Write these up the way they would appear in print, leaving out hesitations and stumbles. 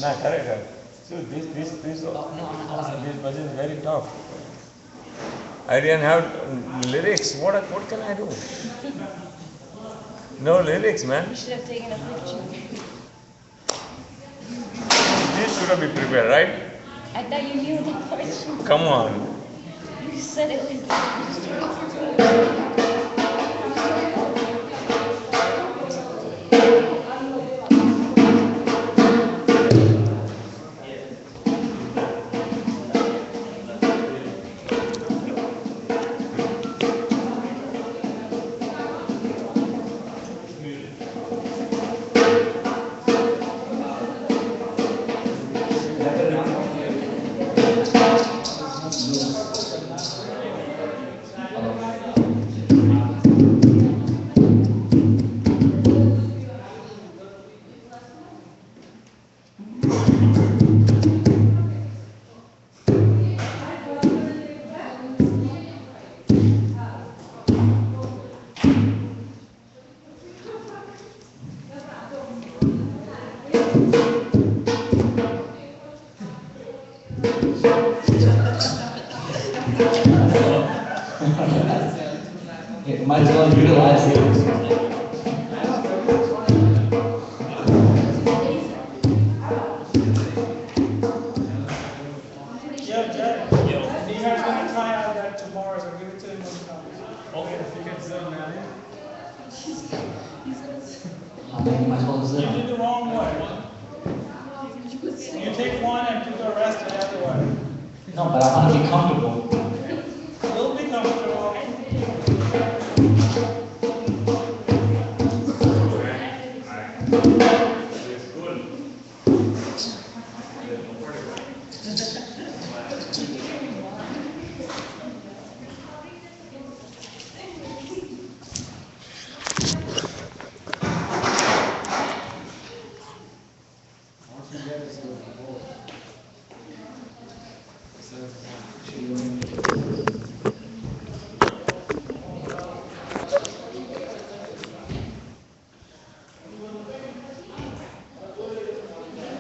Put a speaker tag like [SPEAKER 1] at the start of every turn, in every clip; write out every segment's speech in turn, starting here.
[SPEAKER 1] Nah, correct, correct. So this
[SPEAKER 2] this
[SPEAKER 1] version is very tough. I didn't have lyrics. What can I do? No lyrics, man.
[SPEAKER 3] You should have taken a picture.
[SPEAKER 1] This should have been prepared, right?
[SPEAKER 3] I thought you knew the question.
[SPEAKER 1] Come on.
[SPEAKER 3] You said it was
[SPEAKER 2] It might as well utilize it.
[SPEAKER 4] Yeah, Jared. You guys gonna try out that tomorrow, so give it to him when he comes. Okay, if you can zoom that in.
[SPEAKER 2] How many am I supposed to
[SPEAKER 4] You
[SPEAKER 2] say?
[SPEAKER 4] did the wrong way. You take one and do the rest the other way.
[SPEAKER 2] No, but I want to be comfortable.
[SPEAKER 4] You'll be comfortable.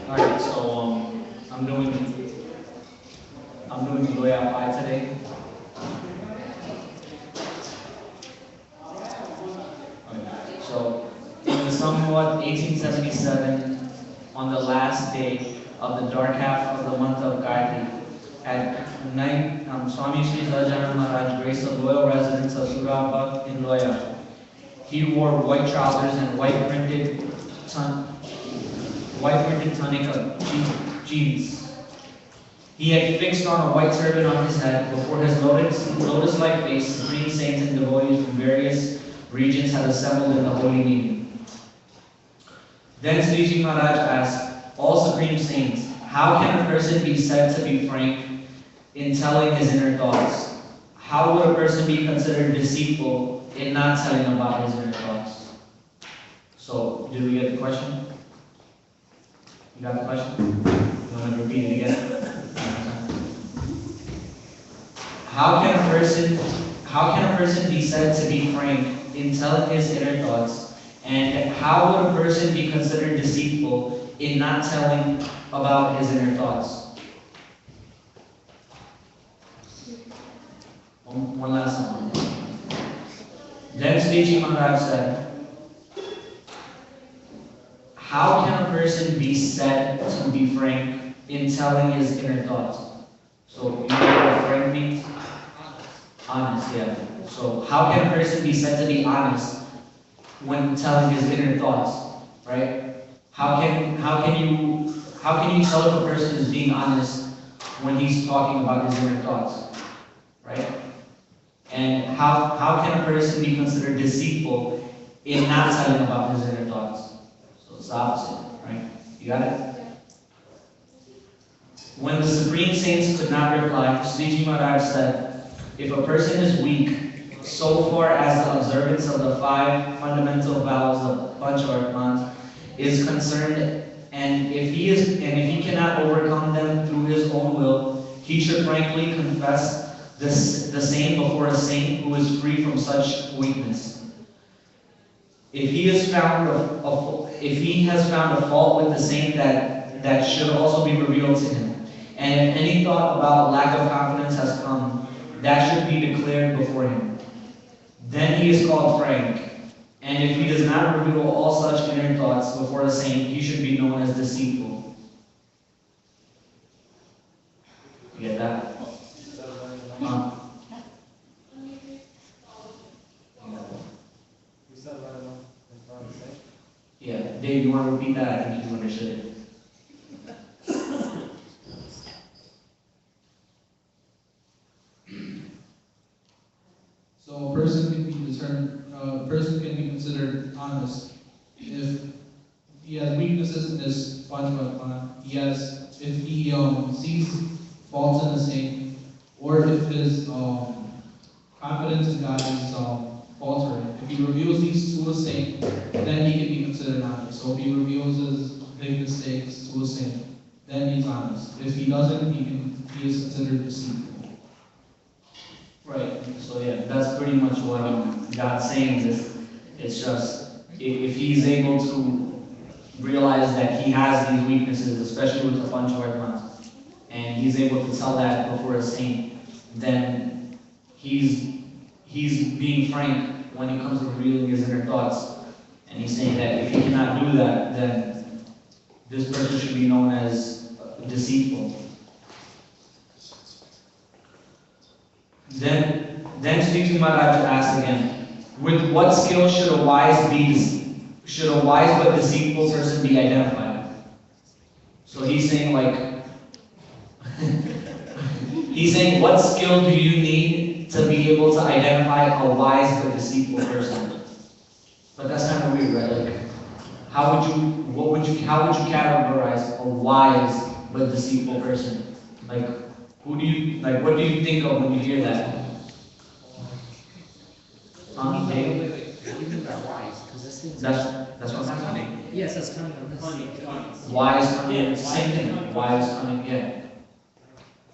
[SPEAKER 2] Alright, so I'm doing Loya 5 today. So in the somewhat 1877, on the last day of the dark half of the month of Gayatri, at night, Swami Sri Sahajanand Maharaj graced the royal residence of Surabha in Loya. He wore white trousers and white printed tunic jeans. He had fixed on a white turban on his head. Before his lotus-like face, supreme saints and devotees from various regions had assembled in the holy meeting. Then Sriji Maharaj asked, "All supreme saints, how can a person be said to be frank in telling his inner thoughts? How would a person be considered deceitful in not telling about his inner thoughts?" So, did we get the question? You got the question? You want to repeat it again? How can a person be said to be frank in telling his inner thoughts? And how would a person be considered deceitful in not telling about his inner thoughts? One last one. Then Sriji Maharaj said, how can a person be said to be frank in telling his inner thoughts? So, you know what frank means? Honest, yeah. So, how can a person be said to be honest when telling his inner thoughts, right? How can you tell if a person is being honest when he's talking about his inner thoughts, right? And how can a person be considered deceitful in not telling about his inner thoughts? So it's the opposite, right? You got it? When the Supreme Saints could not reply, Sriji Maharaj said, if a person is weak so far as the observance of the 5 fundamental vows of Panchavartmans is concerned, and if he cannot overcome them through his own will, he should frankly confess the same before a saint who is free from such weakness. If he has found a fault with the saint that that should also be revealed to him. And if any thought about lack of confidence has come, that should be declared before him. Then he is called frank. And if he does not reveal all such inner thoughts before a saint, he should be known as deceitful. You get that? Yeah, Dave, you want to repeat that? I think you understood it.
[SPEAKER 5] So a person can be person can be considered honest if he has weaknesses in his sponge plan. If he sees faults in the saint, or if his confidence in God is faltering. If he reveals these to a saint, then he can be considered honest. So if he reveals his big mistakes to a saint, then he's honest. If he doesn't, he is considered deceitful.
[SPEAKER 2] Right. So yeah, that's pretty much what God's saying is. It's just if he's able to realize that he has these weaknesses, especially with the sponge plans, and he's able to tell that before a saint, then he's being frank when it comes to revealing his inner thoughts. And he's saying that if he cannot do that, then this person should be known as deceitful. Then speaking about, I have to ask again, with what skill should a wise but deceitful person be identified? So he's saying he's saying, what skill do you need to be able to identify a wise but deceitful person? But that's kind of weird, right? How would you categorize a wise but deceitful person? What do you think of when you hear that? Dave? That's what's happening.
[SPEAKER 6] Yes, that's coming from this.
[SPEAKER 2] Wise, cunning, same thing. Wise, cunning, yeah.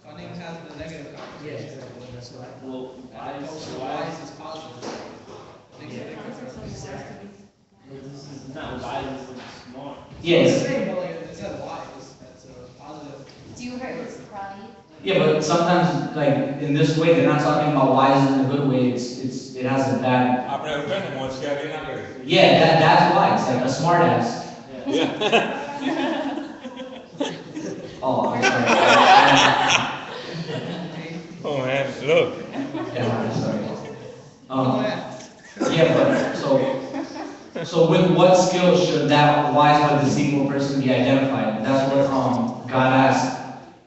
[SPEAKER 7] Cunning has the negative connotation.
[SPEAKER 6] Yeah, exactly, that's right.
[SPEAKER 7] Well, wise is positive. Makes a big difference.
[SPEAKER 6] It's
[SPEAKER 7] not wise, it's smart.
[SPEAKER 2] Yes.
[SPEAKER 7] But like, it says wise, that's a positive.
[SPEAKER 3] Do you hurt his pride?
[SPEAKER 2] Yeah, but sometimes, in this way, they're not talking about wise in a good way. It has a bad. Yeah, that's wise, like a smart ass.
[SPEAKER 1] Yeah.
[SPEAKER 2] Oh, I'm sorry.
[SPEAKER 1] Oh man, look.
[SPEAKER 2] Yeah, I'm sorry. Yeah, but so with what skill should that wise but deceitful person be identified? That's what God asked.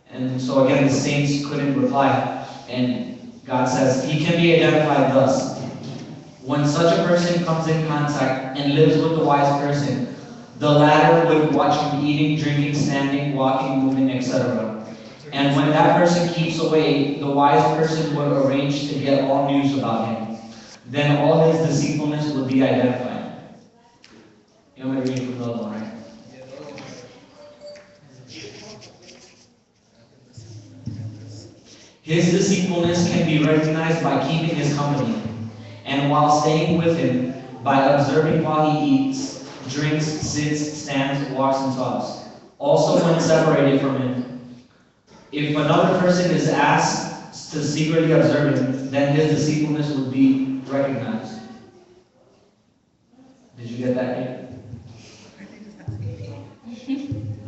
[SPEAKER 2] And so again, the saints couldn't reply. And God says, he can be identified thus. When such a person comes in contact and lives with the wise person, the latter would watch him eating, drinking, standing, walking, moving, etc. And when that person keeps away, the wise person would arrange to get all news about him. Then all his deceitfulness would be identified. You want me to read from the other one, right? His deceitfulness can be recognized by keeping his company, and while staying with him, by observing while he eats, drinks, sits, stands, walks, and talks. Also when separated from him. If another person is asked to secretly observe him, then his deceitfulness would be recognized. Did you get that, Kate?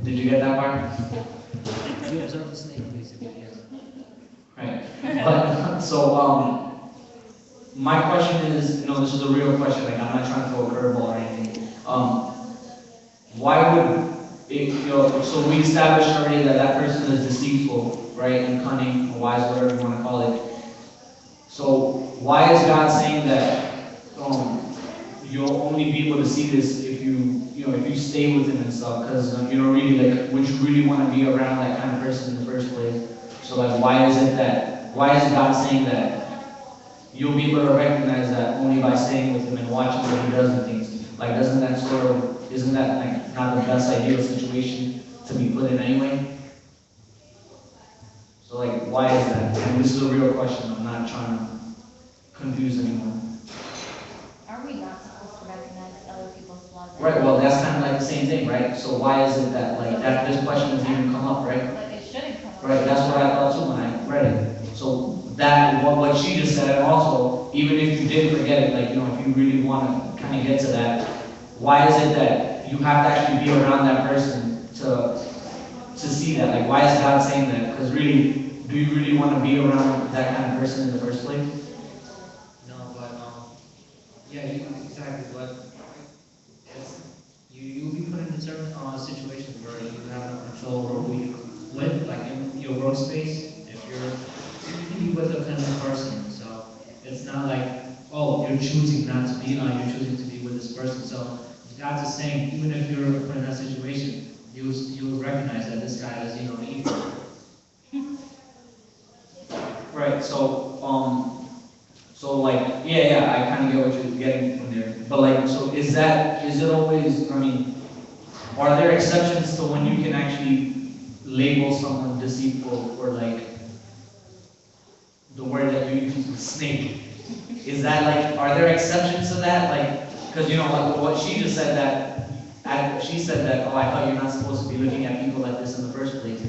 [SPEAKER 2] Did you get that part?
[SPEAKER 6] You observe the snake, basically, yes.
[SPEAKER 2] Right. But, so, my question is, this is a real question, I'm not trying to throw a curveball or anything. Why would it, so we established already that person is deceitful, right, and cunning, wise, whatever you want to call it. So, why is God saying that you'll only be able to see this if you stay with him and stuff? Because, would you really want to be around that kind of person in the first place? So why is God saying that you'll be able to recognize that only by staying with him and watching what he does and things? Isn't that not the best ideal situation to be put in anyway? So why is that? And this is a real question, I'm not trying to confuse anyone.
[SPEAKER 3] Are we not supposed to recognize other people's flaws.
[SPEAKER 2] Right, well, that's kind of like the same thing, right? So why is it that, like, that this question has even come up, right?
[SPEAKER 3] But it shouldn't come up.
[SPEAKER 2] Right, that's what I thought too when I read it. So that, what she just said, and also, even if you did forget it, like, you know, if you really want to kind of get to that, why is it that you have to actually be around that person to see that? Like, why is God saying that? Because really, do you really want to be around that kind of person in the first place?
[SPEAKER 6] No, but, yeah, exactly, but you'll be put in certain situations where you have no control over who you with, like in your workspace, if you can be with a kind of person, so it's not like, oh, you're choosing not to be on, you're choosing to be with this person, so God's just saying, even if you're put in that situation, you'll recognize that this guy is, evil.
[SPEAKER 2] Right, so like, yeah, I kind of get what you're getting from there. But like, so is it always, I mean, are there exceptions to when you can actually label someone deceitful, or like, the word that you use, snake? Is that like, are there exceptions to that? Like, because like what she just said she said that, oh, I thought you're not supposed to be looking at people like this in the first place.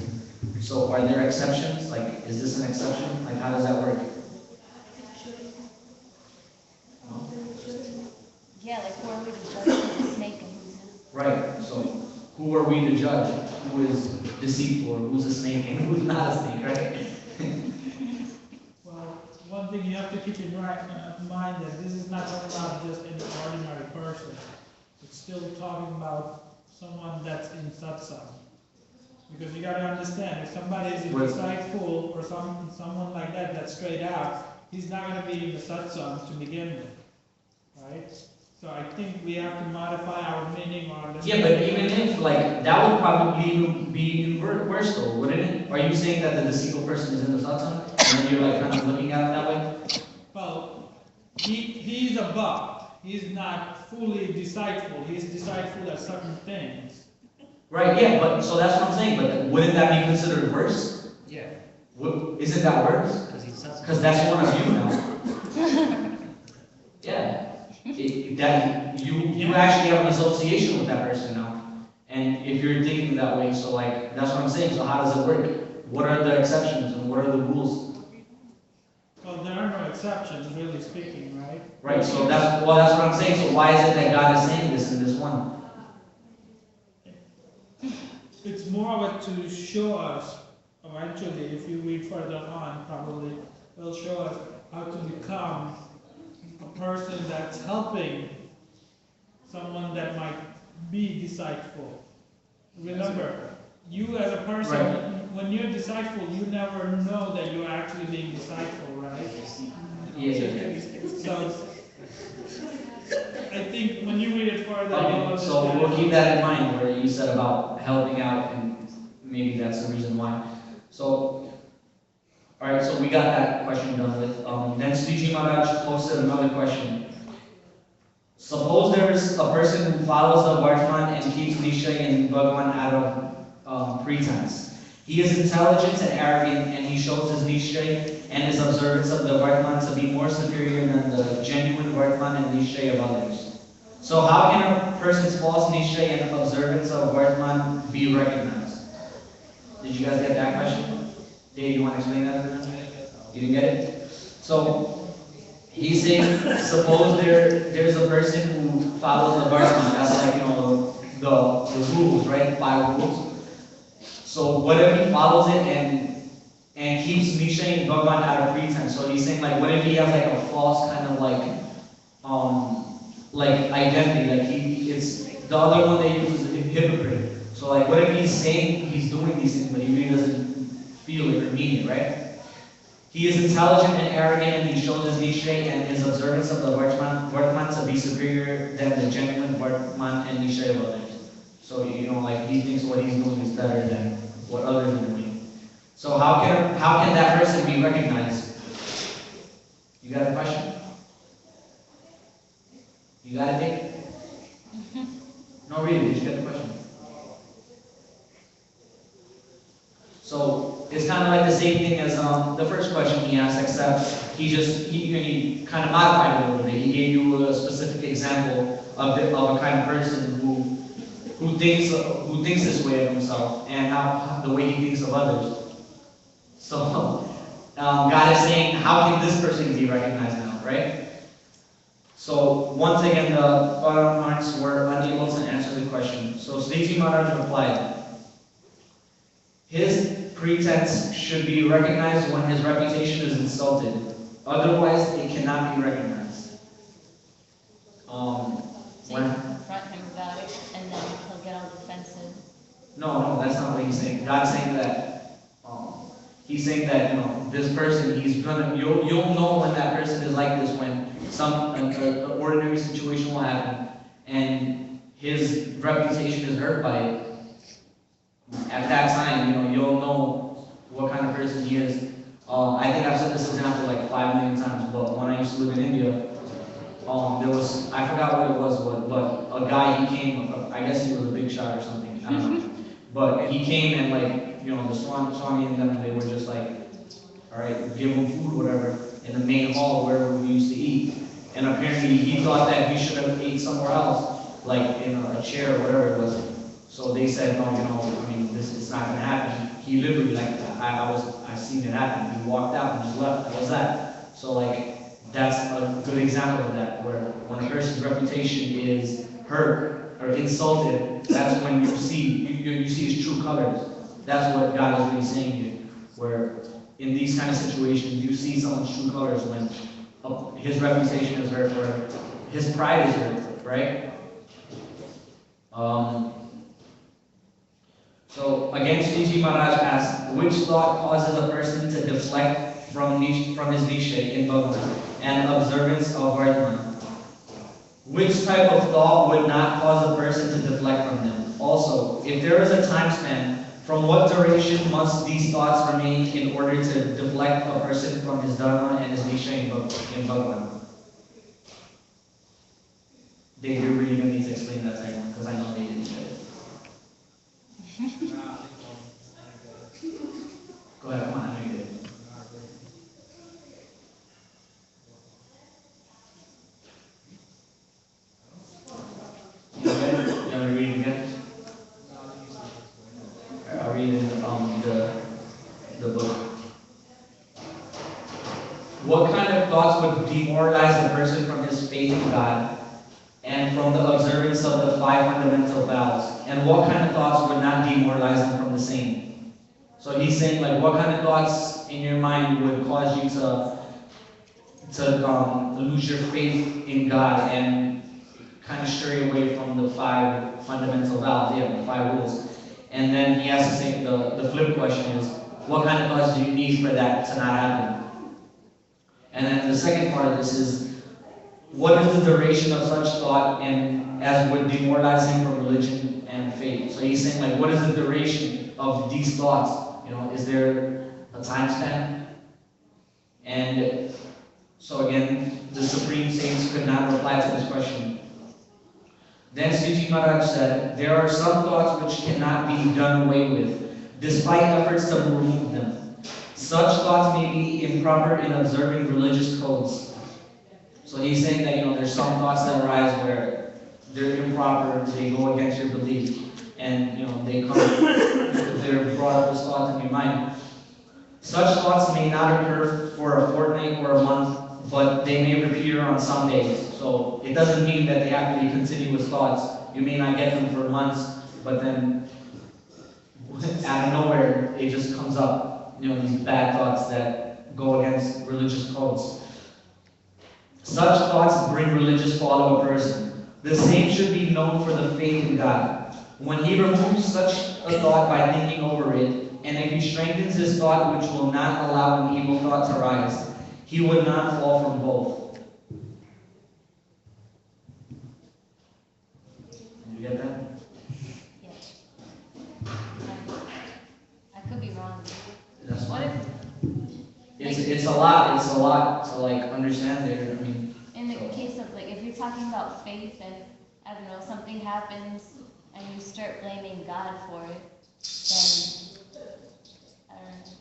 [SPEAKER 2] So are there exceptions? Like, is this an exception? Like, how does that work? No?
[SPEAKER 3] Yeah, like who are we to judge who's a snake and who's not?
[SPEAKER 2] Right, so who are we to judge who is deceitful, or who's a snake, and who's not a snake, right?
[SPEAKER 4] Well, one thing you have to keep in mind that this is not talking about just an ordinary person. It's still talking about someone that's in satsang. Because you got to understand, if somebody is insightful or someone like that that's straight out, he's not going to be in the satsang to begin with, right? So I think we have to modify our meaning on this.
[SPEAKER 2] Yeah, but even if, like, that would probably even be even worse though, wouldn't it? Are you saying that the deceitful person is in the satsang, and then you're like kind of looking at it that way?
[SPEAKER 4] Well, he's above. He's not fully deceitful. He's deceitful at certain things.
[SPEAKER 2] Right, yeah, but so that's what I'm saying. But wouldn't that be considered worse?
[SPEAKER 6] Yeah.
[SPEAKER 2] Isn't that worse? Because that's one of you now. Yeah. That you actually have an association with that person now. And if you're thinking that way, so like, that's what I'm saying. So how does it work? What are the exceptions and what are the rules?
[SPEAKER 4] Well, there are no exceptions, really speaking, right?
[SPEAKER 2] Right, so that's what I'm saying. So why is it that God is saying this in this one?
[SPEAKER 4] It's more of it to show us, eventually, if you read further on, probably, will show us how to become a person that's helping someone that might be deceitful. Remember, you as a person, when you're deceitful, you never know that you're actually being deceitful, right?
[SPEAKER 2] Yeah.
[SPEAKER 4] So, I think when you read it further, you'll
[SPEAKER 2] Okay, so
[SPEAKER 4] understand.
[SPEAKER 2] we'll keep that in mind where you said about helping out, and maybe that's the reason why. So, alright, so we got that question done with. Then Sriji Maharaj posted another question. Suppose there is a person who follows the Vartman and keeps Nishay and Bhagwan out of pretense. He is intelligent and arrogant, and he shows his Nishay and his observance of the Vartman to be more superior than the genuine Vartman and Nishay of others. So how can a person's false Nishay and observance of Vartman be recognized? Did you guys get that question? Dave, you want to explain that to them? You didn't get it? So, he's saying, suppose there's a person who follows the Vartman, that's like, the rules, right? 5 rules. So what if he follows it and keeps Nishay and Bhagwan out of pretense? So he's saying, like, what if he has like a false kind of like identity, like it's the other one they use is hypocrite. So like, what if he's saying he's doing these things, but he really doesn't feel it or mean it, right? He is intelligent and arrogant, and he shows his Nishay and his observance of the Vartman to be superior than the genuine Vartman and Nishay of others. So like he thinks what he's doing is better than what others are doing. So how can that person be recognized? You got a question? You got it, Dave? No, really, did you get the question? So, it it's kind of like the same thing as the first question he asked, except he kind of modified it a little bit. He gave you a specific example of a kind of person who thinks this way of himself and how the way he thinks of others. So God is saying, how can this person be recognized now, right? So once again, the Paramahansa were unable to answer the question. So Sriji Maharaj replied, his pretense should be recognized when his reputation is insulted. Otherwise, it cannot be recognized.
[SPEAKER 3] So you confront him about it, and then he'll get all defensive.
[SPEAKER 2] No, that's not what he's saying. God's saying that he's saying that this person, you'll know when that person is like this when an ordinary situation will happen and his reputation is hurt by it. At that time, you'll know what kind of person he is. I think I've said this example like 5 million times, but when I used to live in India, there was, I forgot what it was, but a guy, he came, I guess he was a big shot or something, I don't know. But he came and the Swami and them, they were just like, all right, give him food, whatever, in the main hall where we used to eat. And apparently he thought that we should have ate somewhere else, like in a chair or whatever it was. So they said, no, this is not going to happen. He literally, I seen it happen. He walked out and just left. That was that. So that's a good example of that, where when a person's reputation is hurt or insulted, that's when you see his true colors. That's what God is really saying here, where in these kind of situations, you see someone's true colors when his reputation is hurt or his pride is hurt, right? So again, Sriji Maharaj asks, which thought causes a person to deflect from his nishay in Bhagavan and observance of Vardhana? Which type of thought would not cause a person to deflect from them? Also, if there is a time span, from what duration must these thoughts remain in order to deflect a person from his dharma and his nishay in Bhagavan? Dave, you're really going to need to explain that second one, because I know they didn't get it. Go ahead, come on, I know you did. You want me to read it again? I'll read in the book. What kind of thoughts would demoralize the person from his faith in God and from the observance of the 5 fundamental vows? And what kind of thoughts would not demoralize them from the same? So he's saying, what kind of thoughts in your mind would cause you to lose your faith in God and kind of stray away from the 5 fundamental vows, the 5 rules. And then he has to say, the flip question is, what kind of thoughts do you need for that to not happen? And then the second part of this is, what is the duration of such thought and as would demoralize him from religion and faith? So he's saying, what is the duration of these thoughts? Is there a time span? And so again, the Supreme Saints could not reply to this question. Then Sriji Maharaj said, there are some thoughts which cannot be done away with, despite efforts to remove them. Such thoughts may be improper in observing religious codes. So he's saying that, there's some thoughts that arise where they're improper, they go against your belief, and, they're brought up as thoughts in your mind. Such thoughts may not occur for a fortnight or a month, but they may appear on some days. So it doesn't mean that they have to be continuous thoughts. You may not get them for months, but then out of nowhere, it just comes up, these bad thoughts that go against religious codes. Such thoughts bring religious fall to a person. The same should be known for the faith in God. When he removes such a thought by thinking over it, and if he strengthens his thought which will not allow an evil thought to rise, he would not fall from both. Did you get that?
[SPEAKER 3] Yes. I could be wrong.
[SPEAKER 2] That's
[SPEAKER 3] What
[SPEAKER 2] fine.
[SPEAKER 3] if,
[SPEAKER 2] It's a lot to understand there.
[SPEAKER 3] in the case of if you're talking about faith and I don't know, something happens and you start blaming God for it, then I don't know.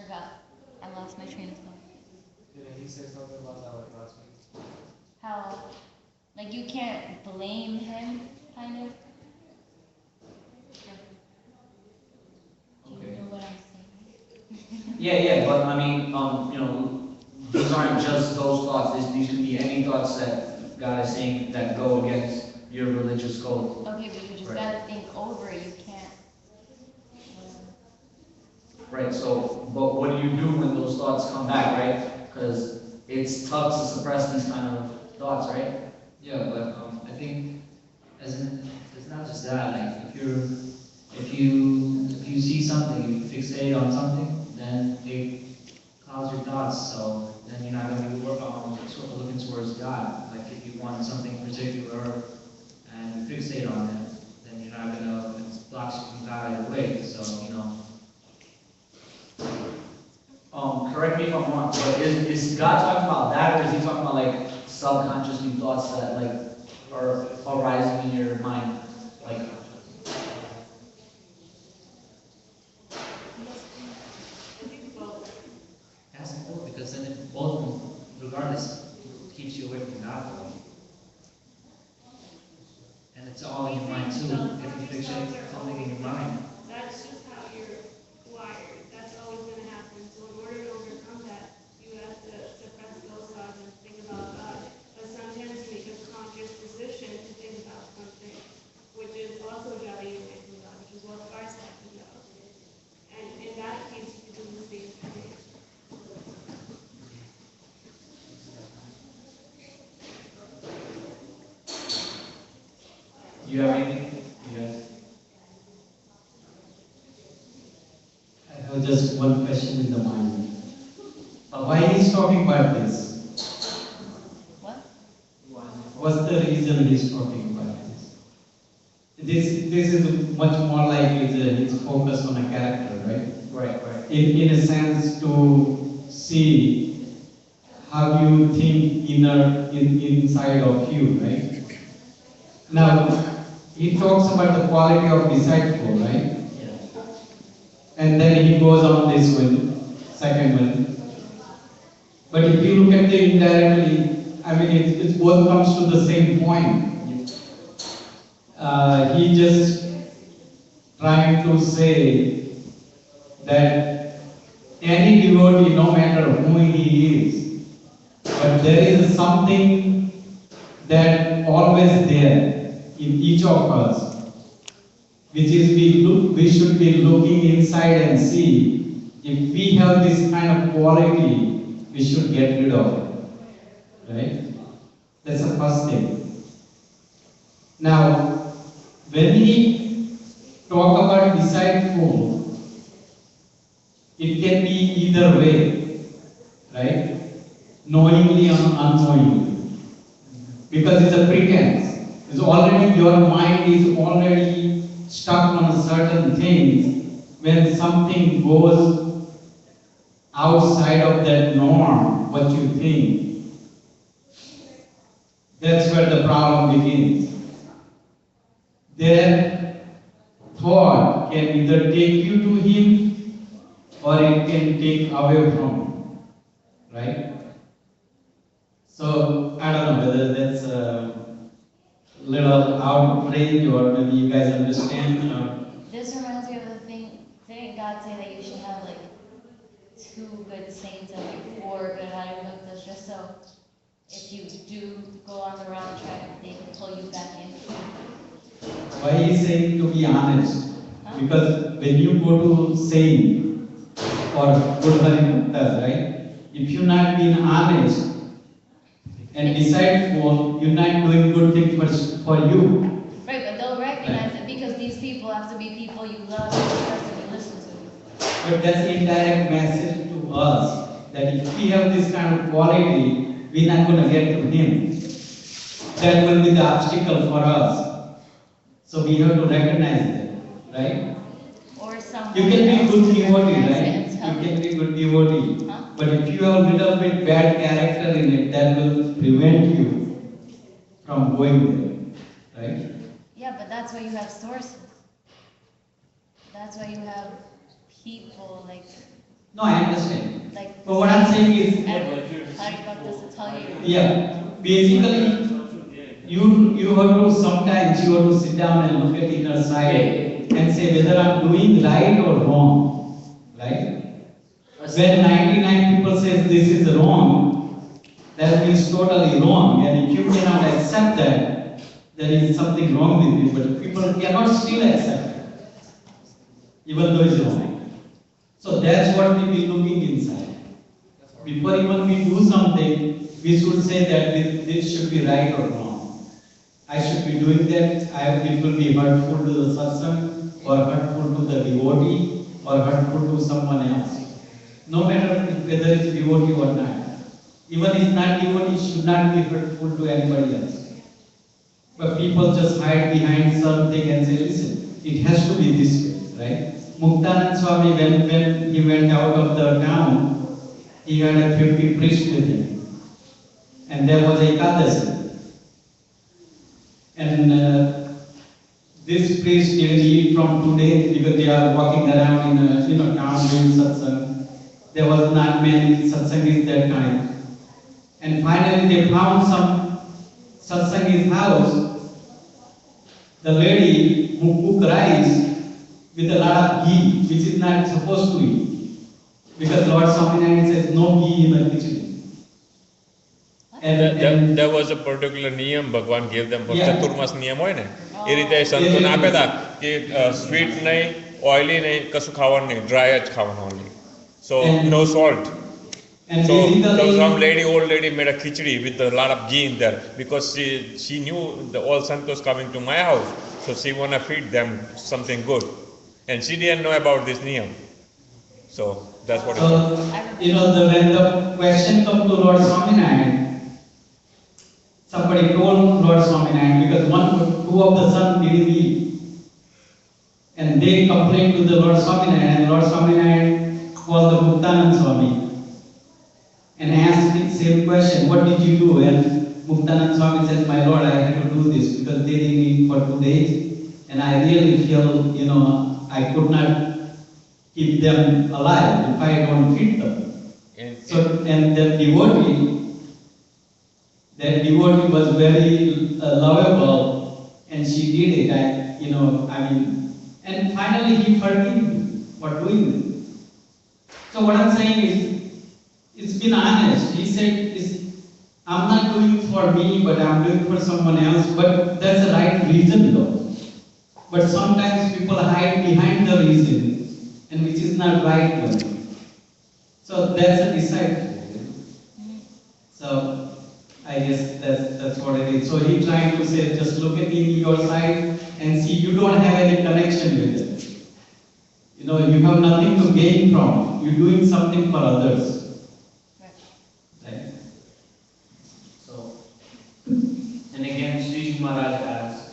[SPEAKER 3] Forgot. I lost my train of thought.
[SPEAKER 7] Didn't he say something about that like last week?
[SPEAKER 3] How, like, you can't blame him, kind of. Do you know what I'm saying?
[SPEAKER 2] Yeah, but I mean, these aren't just those thoughts, these can be any thoughts that God is saying that go against your religious code.
[SPEAKER 3] Okay, but you just
[SPEAKER 2] Right.
[SPEAKER 3] gotta think over it. You can't.
[SPEAKER 2] Right, so, but what do you do when those thoughts come back, right? Because it's tough to suppress these kind of thoughts, right?
[SPEAKER 6] Yeah, but I think as in, it's not just that. Like if you see something, you fixate on something, then it clouds your thoughts. So then you're not going to be sort of looking towards God. Like if you want something particular and you fixate on it, then you're not going to. It blocks you from God either way. So
[SPEAKER 2] Correct me if I'm wrong, but is God talking about that, or is he talking about like subconsciously thoughts that like are arising in your mind? Like,
[SPEAKER 6] Ask both because then it both, of them, regardless, keeps you away from God. And it's all in your mind too. If you fixate something in your mind.
[SPEAKER 8] That's just how you're wired. That's always going to happen. So in order to overcome that, you have to suppress those thoughts and think about God. But sometimes you make a conscious decision to think about something, which is also driving you away from God, which is what Far's talking about. And in that case, you do the same thing.
[SPEAKER 2] you have anything? Yes.
[SPEAKER 9] I have just one question in the mind. Why he's talking about this?
[SPEAKER 3] What?
[SPEAKER 9] What's the reason he's talking about this? This is much more like his focus on a character, right?
[SPEAKER 2] Right.
[SPEAKER 9] In a sense, to see how you think inside of you, right? Now, he talks about the quality of disciple, right?
[SPEAKER 2] Yeah.
[SPEAKER 9] And then he goes on this one, second one. But if you look at it indirectly, I mean, it both comes to the same point. He just trying to say that any devotee, no matter who he is, but there is something that always there in each of us, which is we should be looking inside and see if we have this kind of quality, we should get rid of it, right? That's the first thing. Now, when we talk about disciple, it can be either way, right? Knowingly or unknowingly, because it's a pretense. It's already your mind is already stuck on a certain thing. When something goes outside of that norm, what you think, that's where the problem begins. Their thought can either take you to him or it can take away from him, right? So I don't know whether that's a little out of range or maybe you guys understand.
[SPEAKER 3] This reminds me of the thing. Didn't God say that you should have like 2 good saints and like 4 good haributas, just so if you do go on the wrong track, they can pull you back in?
[SPEAKER 9] Why he's saying to be honest? Because when you go to saint or good haributas, right? If you're not being honest and decideful, you're not doing good things for you.
[SPEAKER 3] Right, but they'll recognize it because these people have to be people you love and trust and you listen to.
[SPEAKER 9] But that's indirect message to us that if we have this kind of quality, we're not going to get to him. That will be the obstacle for us. So we have to recognize that, right?
[SPEAKER 3] Or someone
[SPEAKER 9] You can be
[SPEAKER 3] else
[SPEAKER 9] good
[SPEAKER 3] to
[SPEAKER 9] devotee,
[SPEAKER 3] recognize
[SPEAKER 9] right?
[SPEAKER 3] it and
[SPEAKER 9] You
[SPEAKER 3] tell
[SPEAKER 9] can be good devotee.
[SPEAKER 3] Huh?
[SPEAKER 9] But if you have a little bit bad character in it, that will prevent you from going there, right?
[SPEAKER 3] Yeah, but that's why you have sources. That's why you have people like
[SPEAKER 9] No, I understand.
[SPEAKER 3] Like,
[SPEAKER 9] But what I'm saying is,
[SPEAKER 3] Haribhakta doesn't tell you.
[SPEAKER 9] yeah, basically, you have to sometimes you have to sit down and look at inner side and say whether I'm doing right or wrong, right? When 99 people says this is wrong, that means totally wrong, and if you cannot accept that, there is something wrong with you, but people cannot still accept it, even though it's wrong. So that's what we be looking inside. Before even we do something, we should say that this should be right or wrong. I should be doing that, it will be hurtful to the satsang, or hurtful to the devotee, or hurtful to someone else. No matter whether it's devotee or not. Even if not devotee, it should not be hurtful to anybody else. But people just hide behind something and say, listen, it has to be this way, right? Muktanand Swami, when he went out of the town, he had a 50 priests with him. And there was Ekadasi. And this priest didn't eat from 2 days because they are walking around in a town doing satsang. There was not many satsangis that time. And finally they found some satsangi's house. The lady who cooked rice with a lot of ghee, which is not supposed to eat. Because Lord Swaminarayan says no ghee in the kitchen.
[SPEAKER 1] There was a particular નિયમ ભગવાન gave them for
[SPEAKER 9] Yeah.
[SPEAKER 1] ચતુર્માસ નિયમ હોય ને એ રીતે સંતોને આપ્યા હતા કે સ્વીટ નહીં ઓઇલી નહીં કશું ખાવાનું નહીં ડ્રાય જ ખાવાનું only. So no salt.
[SPEAKER 9] And
[SPEAKER 1] So
[SPEAKER 9] basically,
[SPEAKER 1] some lady, old lady made a khichdi with a lot of ghee in there because she knew the all santos coming to my house, so she wanna feed them something good, and she didn't know about this niyam. So that's what it is.
[SPEAKER 9] so when the question come to Lord Swaminarayan, somebody told Lord Swaminarayan because two of the sons didn't eat, and they complained to the Lord Swaminarayan, and Lord Swaminarayan called the Muktanand Swami and asked the same question, what did you do? And Muktanand Swami says, my Lord, I had to do this because they didn't eat for 2 days, and I really feel, I could not keep them alive if I don't feed them. And that devotee was very lovable, and she did it. And finally he forgave me for doing it. So what I'm saying is, it's been honest. He said, I'm not doing for me, but I'm doing for someone else. But that's the right reason though. But sometimes people hide behind the reason, and which is not right one. So that's a disciple. So I guess that's what it is. So he trying to say, just look at in your side and see you don't have any connection with it. You have nothing to gain from it. You're doing something for others. Right?
[SPEAKER 2] So, and again, Sriji Maharaj asks,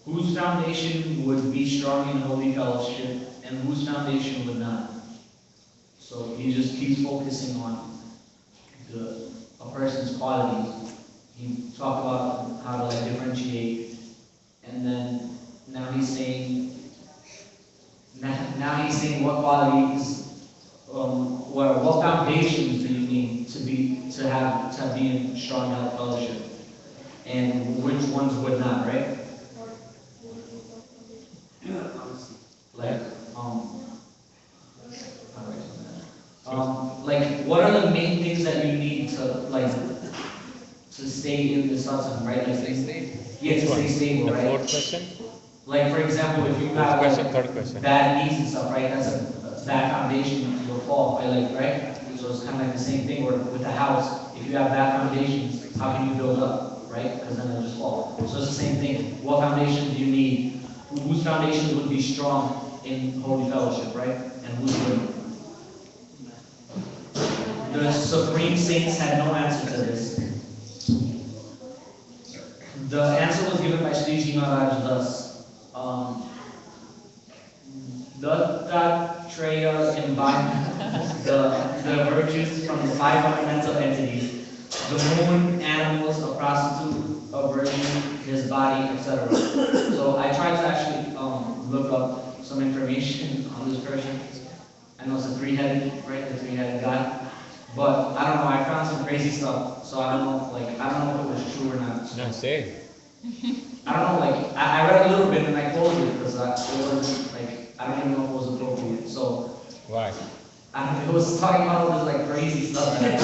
[SPEAKER 2] whose foundation would be strong in holy fellowship and whose foundation would not? So he just keeps focusing on a person's qualities. He talked about how to differentiate, and then now he's saying what qualities, what foundations do you need to be in strong health fellowship, and which ones would not, right? What are the main things that you need to stay in the satsang, right? Stay stable. Yeah, to stay stable,
[SPEAKER 1] The
[SPEAKER 2] right?
[SPEAKER 1] fourth question.
[SPEAKER 2] For example, if you have
[SPEAKER 1] Third question.
[SPEAKER 2] bad knees and stuff, right? That's a bad foundation. You'll fall, right? So it's kind of like the same thing with the house. If you have bad foundations, how can you build up, right? Because then it'll just fall. So it's the same thing. What foundation do you need? Whose foundations would be strong in holy fellowship, right? And whose wouldn't? The supreme saints had no answer to this. The answer was given by Sriji Maharaj thus. Dattatreya embodied the virtues from the 5 fundamental entities: the moon, animals, a prostitute, a virgin, his body, etc. So I tried to actually look up some information on this person. I I know it's a three-headed, right? The three-headed God. But I don't know. I found some crazy stuff, so I don't know. Like I don't know if it was true or not.
[SPEAKER 1] No, say.
[SPEAKER 2] I don't know. Like I read a little bit and I closed it because it wasn't like I don't even know if it was appropriate. So
[SPEAKER 1] Why?
[SPEAKER 2] I don't know. It was talking about all this like crazy stuff that I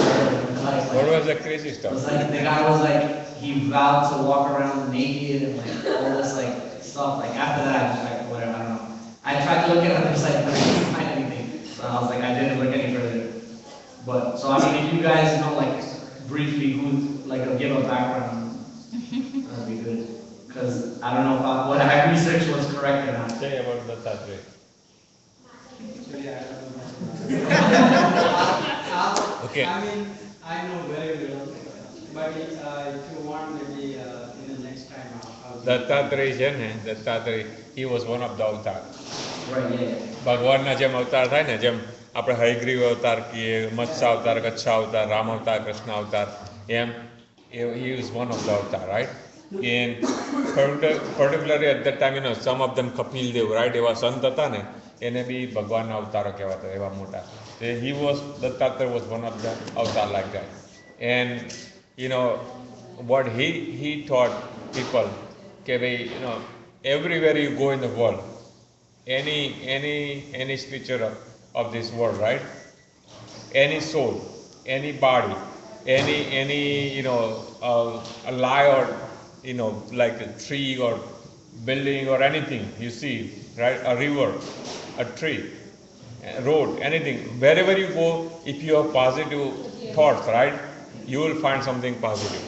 [SPEAKER 2] read.
[SPEAKER 1] What was the crazy
[SPEAKER 2] It
[SPEAKER 1] stuff?
[SPEAKER 2] was like the guy was like he vowed to walk around naked and like all this like stuff. Like after that, I was like whatever. I don't know. I tried to look at other sites, but I didn't find anything. So I was like I didn't look any further. But so I mean, if you guys know like briefly who like give a background, that'd be good. Because I don't know if what I researched was correct or not.
[SPEAKER 1] Say about the Tatre.
[SPEAKER 7] So yeah, I don't know.
[SPEAKER 1] Okay.
[SPEAKER 7] I mean, I know very well, but if you want, maybe in the next time, I'll.
[SPEAKER 1] Dattatreya છે ને, Dattatreya, he was one of the avatar.
[SPEAKER 2] Right, yeah.
[SPEAKER 1] ભગવાનના જેમ અવતાર થાય ને, જેમ આપણે હયગ્રીવ અવતાર કહીએ, મત્સ્ય અવતાર, કચ્છ અવતાર, રામ અવતાર, કૃષ્ણ અવતાર, એમ he was one of the avatar, right? And particularly at that time, some of them Kapil Dev, right? એવા સંત હતા ને, એને બી ભગવાનના અવતારો કહેવાતા, એવા મોટા. He was, Dattatreya was one of the avatar like that. And, what he taught people, કે ભાઈ, everywhere you go in the world, any creature of this world, right? Any soul, any body, any a lie or like a tree or building or anything you see, right? A river, a tree, a road, anything. Wherever you go, if you have positive thoughts, right, you will find something positive.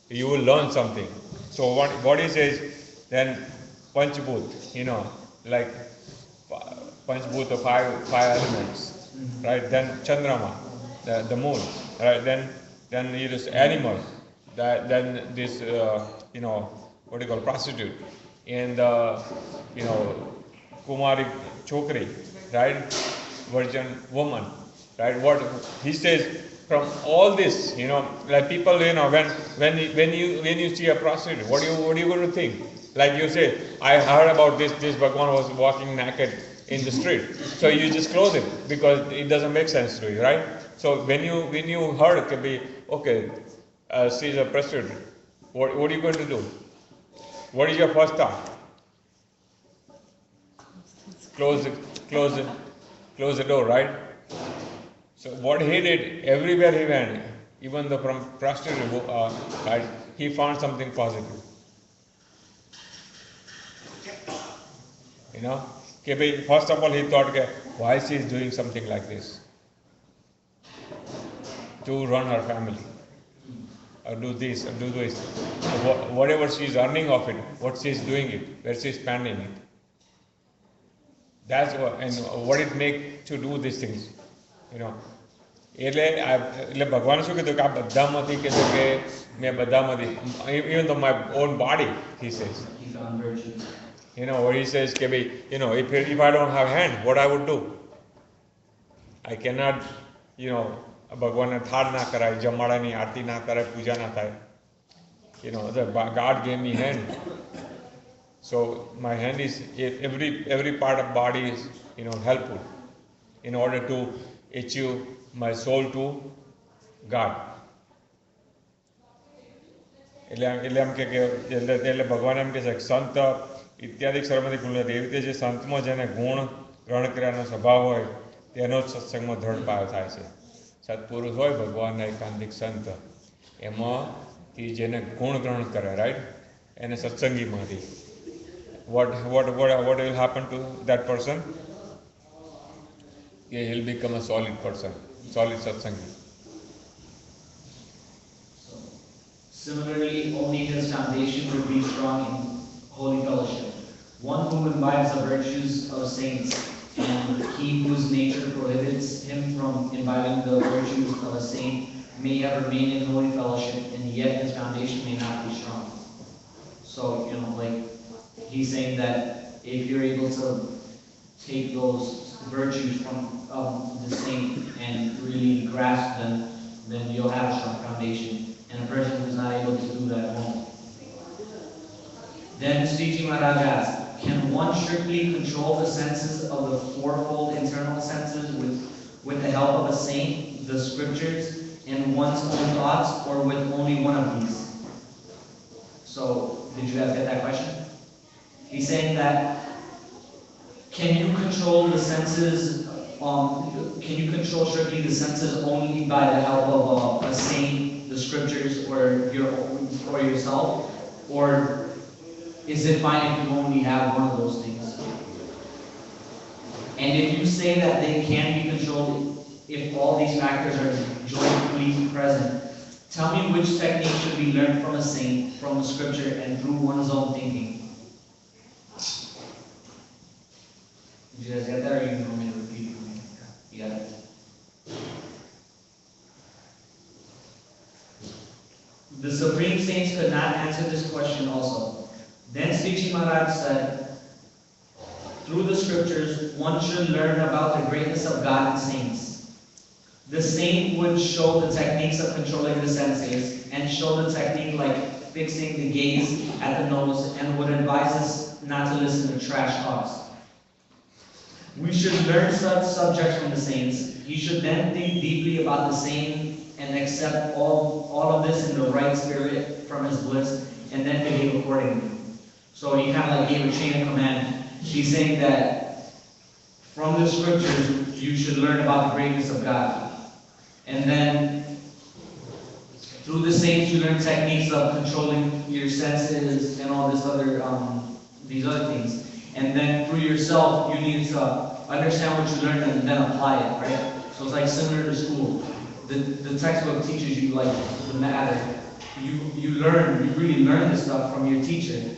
[SPEAKER 1] You will learn something. So what he says, then Panchbhut, like Panchbhut of five elements, right? Then Chandrama, the moon, right? Then it is animals, then this what do you call prostitute, and Kumari Chokri, right? Virgin woman, right? What he says from all this, like people, when you see a prostitute, what are you going to think? Like you say, I heard about this Bhagwan was walking naked in the street. So you just close it because it doesn't make sense to you, right? So when you heard it could be, okay, she's a prostitute, what are you going to do? What is your first thought? Close the door, right? So what he did, everywhere he went, even though from prostitute, right, he found something positive. First of all, he thought, why she is doing something like this? To run her family, or do this, or do this. Whatever she is earning of it, what she is doing it, where she is spending it. That's what it make to do these things, એટલે ભગવાને શું કીધું કે આ બધામાંથી કે છે કે મેં બધામાંથી, even though my own body, he says.
[SPEAKER 2] He found virtue.
[SPEAKER 1] Or he says, if I don't have hand, what I would do? I cannot, ભગવાનને થાળ ના કરાય, જમાડાની આરતી ના કરાય, પૂજા ના થાય. God gave me hand. So my hand is, every part of body is, helpful in order to achieve my soul to God. એટલે એમ કે એટલે ભગવાન એમ કહે છે સંત ઇત્યાદિક સર્વમાંથી ગુણ એવી રીતે જે સંતમાં જેને ગુણ ગ્રહણ કર્યાનો સ્વભાવ હોય તેનો જ સત્સંગમાં દ્રઢ પાયો થાય છે. સત્પુરુષ હોય ભગવાનના એકાંતિક સંત, એમાં જેને ગુણ ગ્રહણ કરે, રાઈટ, એને સત્સંગીમાંથી what will happen to that person? He'll become a solid person, solid satsangi.
[SPEAKER 2] Similarly, only his foundation would be strong in holy fellowship. One who imbibes the virtues of saints, and he whose nature prohibits him from imbibing the virtues of a saint may have remained in holy fellowship, and yet his foundation may not be strong. So, like he's saying that if you're able to take those virtues from the saint and really grasp them, then you'll have a strong foundation. And a person who's not able to do that won't. Then Sriji Maharaj asked, can one strictly control the senses of the fourfold internal senses with the help of a saint, the scriptures, and one's own thoughts, or with only one of these? So, did you guys get that question? He's saying that, can you control the senses, can you control strictly the senses only by the help of a saint, the scriptures, or yourself? Or is it fine if you only have one of those things? And if you say that they can be controlled if all these factors are jointly present, tell me which technique should be learned from a saint, from the scripture, and through one's own thinking. Did you guys get that, or you want me to repeat it for me? You got it? The Supreme Saints could not answer this question also. Then Sriji Maharaj said, through the scriptures, one should learn about the greatness of God and saints. The saint would show the techniques of controlling the senses, and show the technique like fixing the gaze at the nose, and would advise us not to listen to trash talks. We should learn such subjects from the saints. He should then think deeply about the same and accept all of this in the right spirit from his bliss, and then behave accordingly. So he kind of like gave a chain of command. He's saying that from the scriptures, you should learn about the greatness of God. And then through the saints, you learn techniques of controlling your senses and all this other, these other things. And then through yourself, you need to understand what you learned and then apply it, right? So it's like similar to school. The textbook teaches you like the matter. You really learn this stuff from your teacher.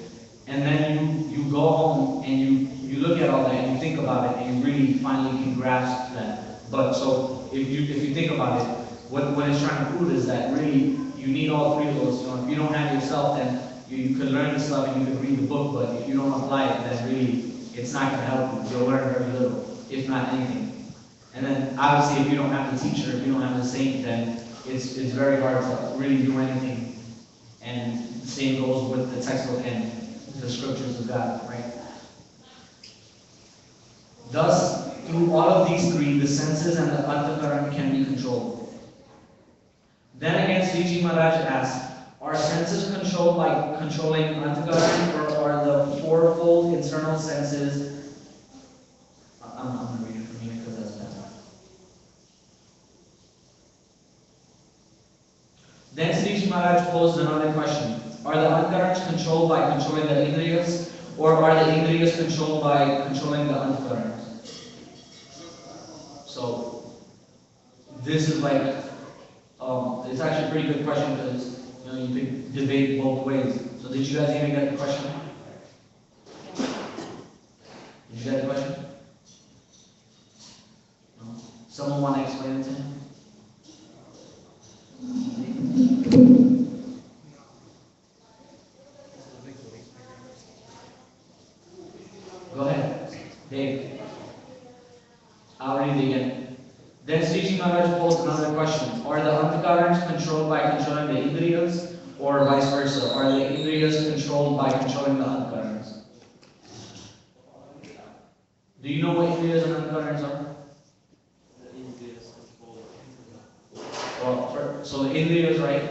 [SPEAKER 2] And then you go home and you look at all that and you think about it and you really finally can grasp that. But so if you think about it, what it's trying to prove is that really you need all three of those. You know, if you don't have yourself, then you can learn the stuff and you can read the book, but if you don't apply it, then really it's not going to help you. You'll learn very little, if not anything. And then obviously if you don't have the teacher, if you don't have the saint, then it's very hard to really do anything. And the same goes with the textbook and the scriptures of God, right? Thus, through all of these three, the senses and the antakaran can be controlled. Then again, Sriji Maharaj asks, are senses controlled by controlling antakaran, or are the fourfold internal senses? I'm going to read it from here because that's better. Then Sriji Maharaj posed another question. Are the antakarans controlled by controlling the indriyas, or are the indriyas controlled by controlling the antakarans? So, this is like, it's actually a pretty good question because you could debate both ways. So did you guys even get the question? Did you get the question? No? Someone want to explain it to him? Go ahead, Dave. I'll read it again. Then Sriji Maharaj posed another question. Are the antakarans controlled by controlling the indriyas, or vice versa? Are the indriyas controlled by controlling the antakarans? Do you know what indriyas and antakarans are? Well, so the indriyas, right?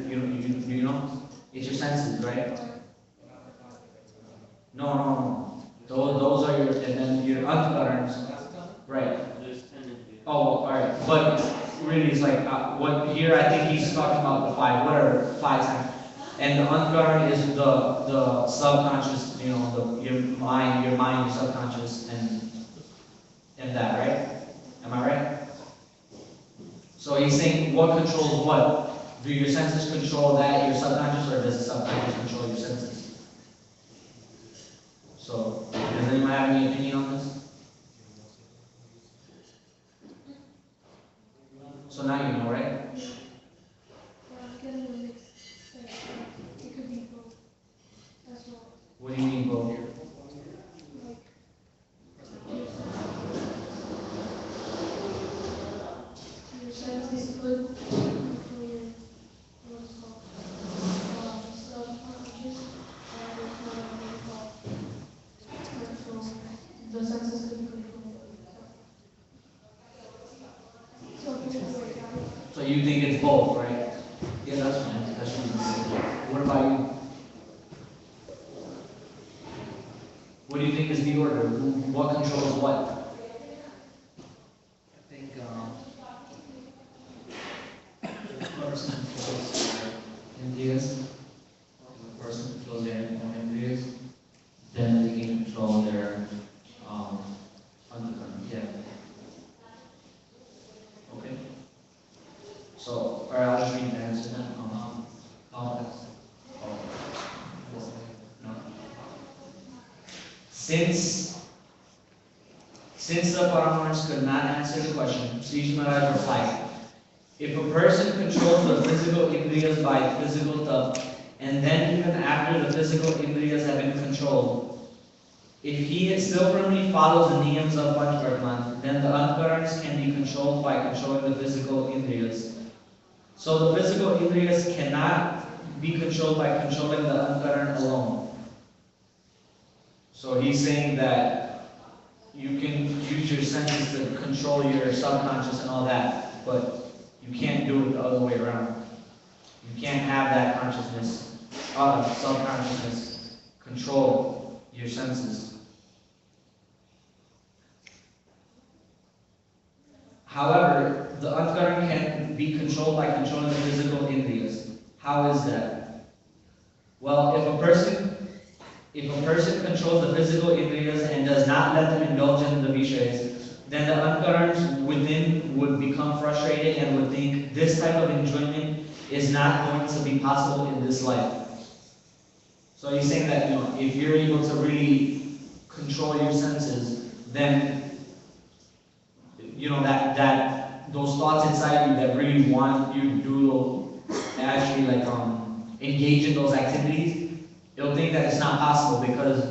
[SPEAKER 2] You know, it's your senses, right? No. Those are your, and then your antakarans, right? Oh, all right. But really, it's like what here. I think he's talking about the five, whatever, 5 times. And the antakaran is the subconscious. You know, your mind, your subconscious, and that, right? Am I right? So he's saying, what controls what? Do your senses control that, your subconscious, or does the subconscious control your senses? So, does anyone have any opinion on this? So now you know, right?
[SPEAKER 8] It could be both as well.
[SPEAKER 2] What do you mean both?
[SPEAKER 8] Your senses could control your what's called subconscious, or what you call
[SPEAKER 2] you think it's both, right? Yeah, that's fine, that's reasonable. What about you? What do you think is the order? What controls what?
[SPEAKER 6] I think, the person controls their Indias, the person controls their own Indias, then they can control their, undercurrent, yeah.
[SPEAKER 2] Okay. So, alright, I'll just read the answer then. No. Since the Paramount's could not answer the question, Sriji Maharaj replied, if a person controls the physical indriyas by physical tap, and then even after the physical indriyas have been controlled, if he still firmly follows the niyams of Panchvartman, then the antkarans can be controlled by controlling the physical indriyas. So the physical indriyas cannot be controlled by controlling the antkaran alone. So he's saying that you can use your senses to control your subconscious and all that, but you can't do it the other way around. You can't have that consciousness, subconsciousness, control your senses. However, the antkaran can be controlled by controlling the physical indriyas. How is that? Well, if a person controls the physical indriyas and does not let them indulge in the vishayas, then the antkarans within would become frustrated and would think this type of enjoyment is not going to be possible in this life. So he's saying that, if you're able to really control your senses, then that those thoughts inside you that really want you to do actually engage in those activities, it'll think that it's not possible because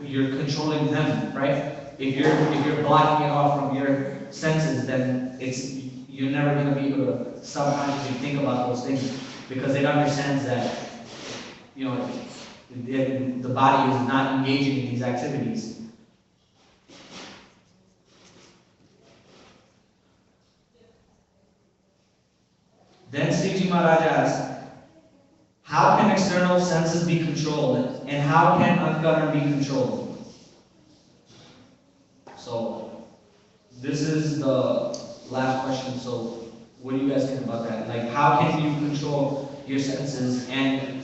[SPEAKER 2] you're controlling them, right? If you're blocking it off from your senses, then you're never going to be able to subconsciously think about those things because it understands that the body is not engaging in these activities. Then Sriji Maharaj asked, how can external senses be controlled and how can antkaran be controlled? So, this is the last question. So, what do you guys think about that? Like, how can you control your senses and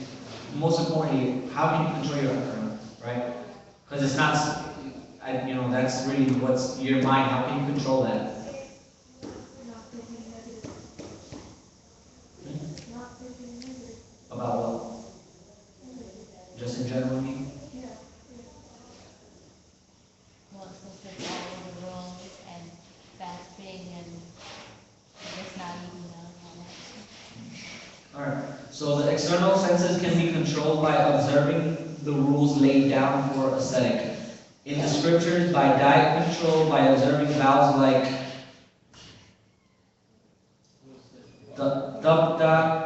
[SPEAKER 2] most importantly, how can you control your antkaran, right? Because it's not, that's really what's your mind. How can you control that? About what? Just in general, mean?
[SPEAKER 3] Well, since they follow the rules and fasting and just not eating out.
[SPEAKER 2] Alright, so the external senses can be controlled by observing the rules laid down for ascetic. In the scriptures, by diet control, by observing vows like Tapta,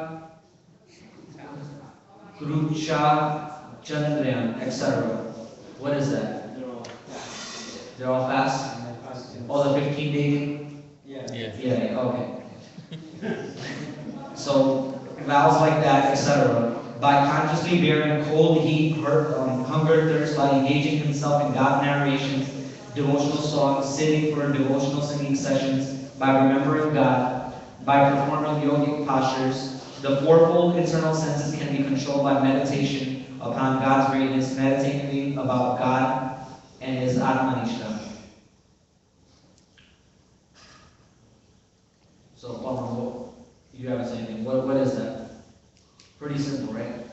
[SPEAKER 2] Rucha, Chandriyan, etc. What is that? They're all fast? All the 15 days? Yeah, okay. So, vows like that, etc. By consciously bearing cold, heat, hunger, thirst, by engaging himself in God narrations, devotional songs, sitting for devotional singing sessions, by remembering God, by performing yogic postures. The fourfold internal senses can be controlled by meditation upon God's greatness, meditating about God and His Atmanishta. So, Paul, you haven't said anything. What is that? Pretty simple, right?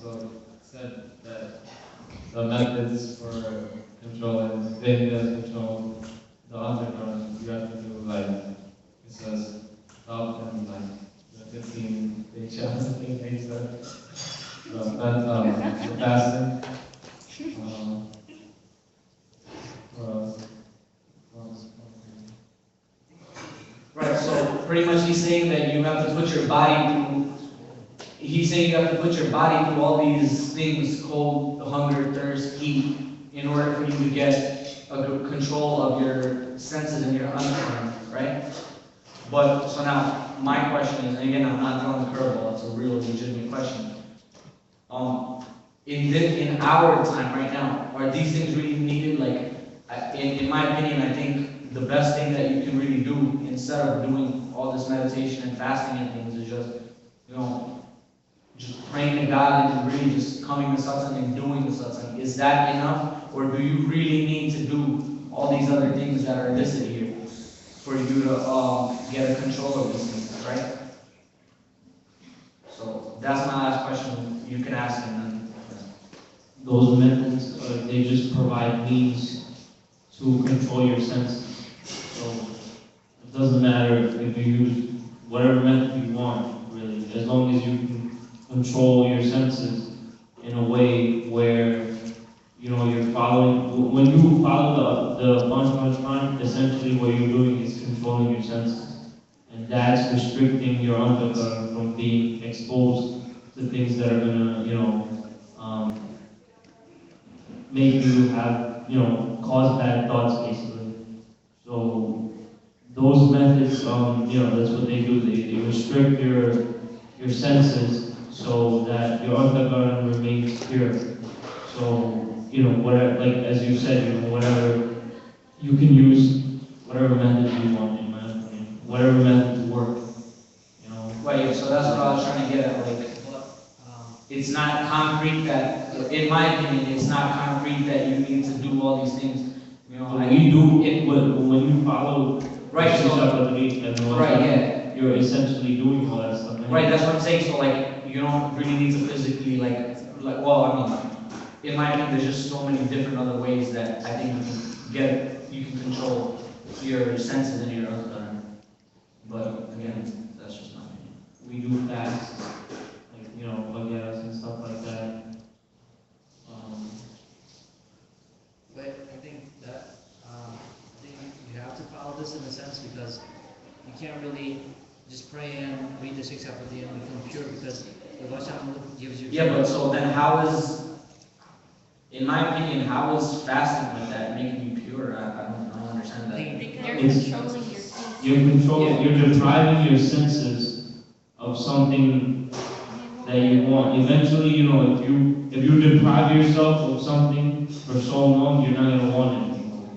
[SPEAKER 10] So it said that the methods for controlling the control the underground, you have to do it says up and the 15 day challenge thing they said. The fasting. What else?
[SPEAKER 2] Right, so pretty much he's saying that you have to put your body through, he's saying you have to put your body through all these things, cold, hunger, thirst, heat, in order for you to get a good control of your senses and your understanding, right? But, so now, my question is, and again, I'm not throwing a curveball, it's a real legitimate question. In our time right now, are these things really needed? Like, in my opinion, I think the best thing that you can really do, instead of doing all this meditation and fasting and things, is just, you know, just praying to God and really just coming to satsang and doing the satsang. Is that enough? Or do you really need to do all these other things that are listed here for you to get a control of these things, right? So that's my last question. You can ask him then.
[SPEAKER 10] Those methods, they just provide means to control your senses. So it doesn't matter if you use whatever method you want, really, as long as you can control your senses in a way where, you know, you're following. When you follow the Panchamatrana, essentially what you're doing is controlling your senses, and that's restricting your antahkara from being exposed to things that are gonna, you know, make you have, you know, cause bad thoughts basically. So those methods, you know, that's what they do. They restrict your senses so that your antahkara remains pure. So, you know, whatever, like as you said, you know, whatever you can use, whatever method you want, in my opinion, whatever methods work, you know.
[SPEAKER 2] Right, so that's what I was trying to get at, like, it's not concrete that, in my opinion, it's not concrete that you need to do all these things, you know.
[SPEAKER 10] We do it when you follow
[SPEAKER 2] right, so, right, yeah.
[SPEAKER 10] You're essentially doing all that stuff.
[SPEAKER 2] Right, that's what I'm saying, so like, you don't really need to physically, like, well, I mean, in my opinion, there's just so many different other ways that I think you can control your senses and your other. But again, that's just my opinion.
[SPEAKER 10] We do fast, like, you know, baguettes and stuff like that.
[SPEAKER 6] But I think that, you have to follow this in a sense because you can't really just pray and read the 6 Apathy and become pure because the Vaishnava gives you.
[SPEAKER 2] Yeah, but so then how is, in my opinion, how is fasting like that making you pure? I don't understand that.
[SPEAKER 10] You're depriving your senses of something that you want. Eventually, you know, if you deprive yourself of something for so long, you're not gonna want it anymore.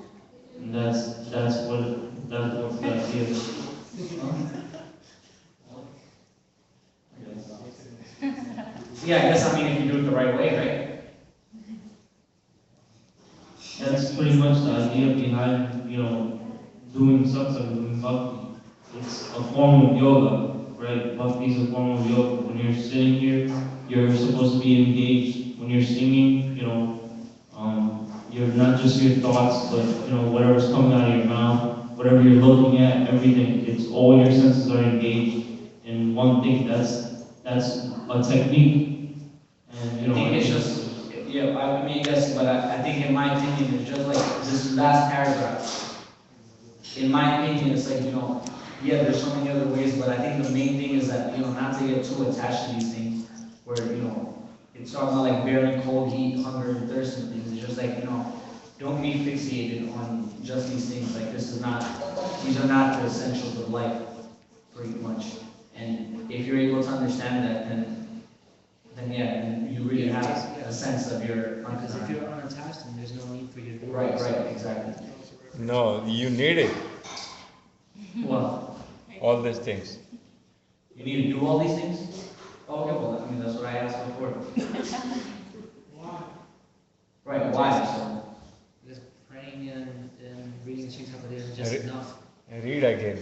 [SPEAKER 10] And that's what that is.
[SPEAKER 2] Yeah, I guess, I mean, if you do it the right way, right?
[SPEAKER 10] That's pretty much the idea behind, you know, doing satsang, doing bhakti. It's a form of yoga, right? Bhakti is a form of yoga. When you're sitting here, you're supposed to be engaged. When you're singing, you know, you're not just your thoughts, but, you know, whatever's coming out of your mouth, whatever you're looking at, everything, it's all your senses are engaged in one thing. That's a technique. And, you know,
[SPEAKER 2] I think it's just, yeah, I mean, yes, but I think in my opinion, it's just like this last paragraph. In my opinion, it's like, you know, yeah, there's so many other ways, but I think the main thing is that, you know, not to get too attached to these things, where, you know, it's talking about like bearing cold, heat, hunger, and thirst and things. It's just like, you know, don't be fixated on just these things. Like these are not the essentials of life, pretty much. And if you're able to understand that, then yeah, then you really have a sense of your.
[SPEAKER 6] Because if you're unattached, then there's no need for you to do
[SPEAKER 2] right, exactly.
[SPEAKER 1] No, you need it.
[SPEAKER 2] What?
[SPEAKER 1] All these things.
[SPEAKER 2] You need to do all these things? Oh, okay, well, I mean, that's what I asked before.
[SPEAKER 4] Why?
[SPEAKER 2] Right, why? So,
[SPEAKER 6] because praying and reading the 6 Apathy is just enough.
[SPEAKER 1] Read again.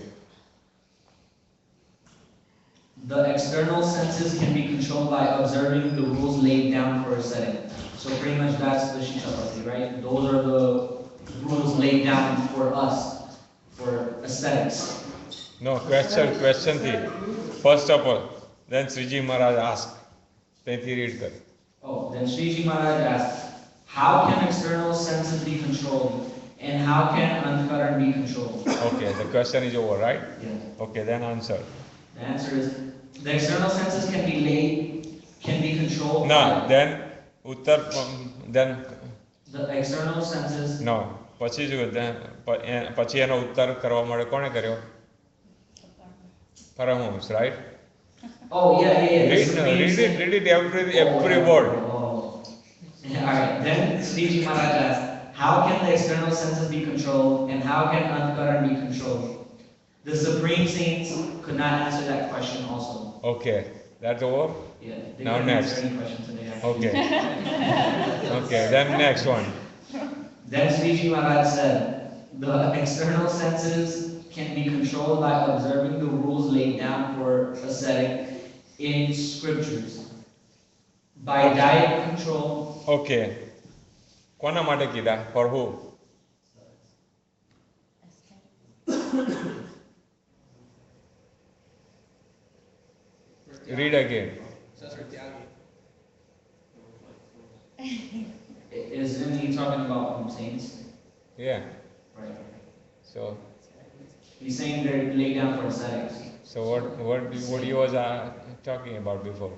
[SPEAKER 2] the external senses can be controlled by observing the rules laid down for ascetic. So pretty much that's the Shikshapati, right? Those are the rules laid down for us, for ascetics.
[SPEAKER 1] No, question thi. First of all, then Sriji Maharaj asked. Then he read kar.
[SPEAKER 2] Oh, then Sriji Maharaj asked, how can external senses be controlled and how can antkaran be controlled?
[SPEAKER 1] Okay, the question is over, right?
[SPEAKER 2] Yeah.
[SPEAKER 1] Okay, then answer.
[SPEAKER 2] The answer is, the external senses can be controlled.
[SPEAKER 1] No, then Uttar, then
[SPEAKER 2] The external senses.
[SPEAKER 1] No. પછી જો પછી એનો ઉત્તર કરવા માટે કોણે કર્યો? Paramahamsa, right?
[SPEAKER 2] Oh yeah, yeah, yeah.
[SPEAKER 1] Read, no, read it every word.
[SPEAKER 2] Alright, then Sriji Maharaj asked, how can the external senses be controlled and how can Antkaran be controlled? The Supreme Saints could not answer that question also.
[SPEAKER 1] Okay, that's over?
[SPEAKER 2] Yeah, they
[SPEAKER 1] Now
[SPEAKER 2] couldn't
[SPEAKER 1] next.
[SPEAKER 2] answer any question today.
[SPEAKER 1] Okay. Okay, then next one.
[SPEAKER 2] Then Sriji Maharaj said, the external senses can be controlled by observing the rules laid down for ascetic in scriptures. By diet control.
[SPEAKER 1] Okay. કોના માટે કીધા? For who? Read again.
[SPEAKER 2] Isn't he talking about saints?
[SPEAKER 1] Yeah.
[SPEAKER 2] Right.
[SPEAKER 1] So
[SPEAKER 2] He's saying they're laid down for ascetics.
[SPEAKER 1] so what he was talking about before?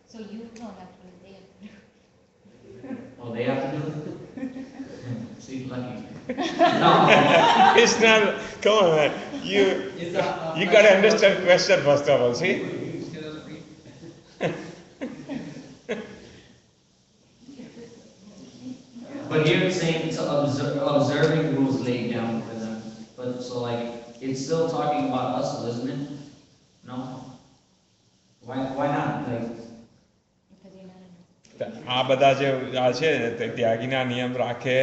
[SPEAKER 3] So you don't have to, they have to.
[SPEAKER 2] Oh, they have to do it? See, lucky. No.
[SPEAKER 1] It's not. Come on, man. You gotta understand question first of all. See.
[SPEAKER 2] But here it's saying it's observing rules laid down for them. But so like it's still talking about us, isn't it? No. Why not? Like.
[SPEAKER 3] Because you're not in.
[SPEAKER 1] આ બધા જે છે તે ત્યાગીના નિયમ રાખે,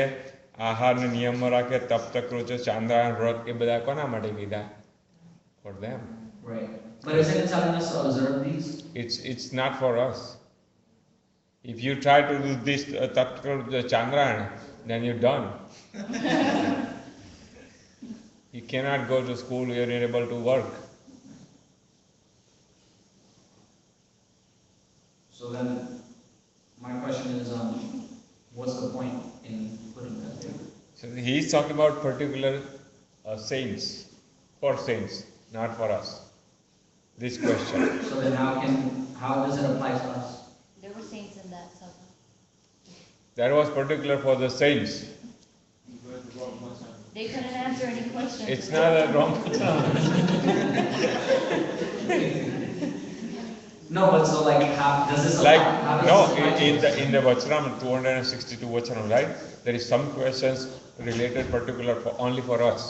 [SPEAKER 1] આહારના નિયમો રાખે, તપ તકૃચો, ચાંદ્રાયણ વ્રત એ બધા કોના માટે કીધા? For them.
[SPEAKER 2] Right. But isn't it telling us to observe these?
[SPEAKER 1] It's not for us. If you try to do this tap takrucha chandrayana, then you're done. You cannot go to school, you're not able to work.
[SPEAKER 2] So then, my question is, what's the point in putting that there?
[SPEAKER 1] So he's talking about particular saints, for saints, not for us. This question.
[SPEAKER 2] So then how does it apply to us?
[SPEAKER 3] There were saints in that Sabha.
[SPEAKER 1] That was particular for the saints.
[SPEAKER 3] They couldn't answer any questions.
[SPEAKER 1] It's not a wrong.
[SPEAKER 2] No, but so like how does this
[SPEAKER 1] Like
[SPEAKER 2] apply? How does
[SPEAKER 1] no,
[SPEAKER 2] this apply to
[SPEAKER 1] in the Vachanam 262 Vachanam, right? There is some questions related particular for only for us.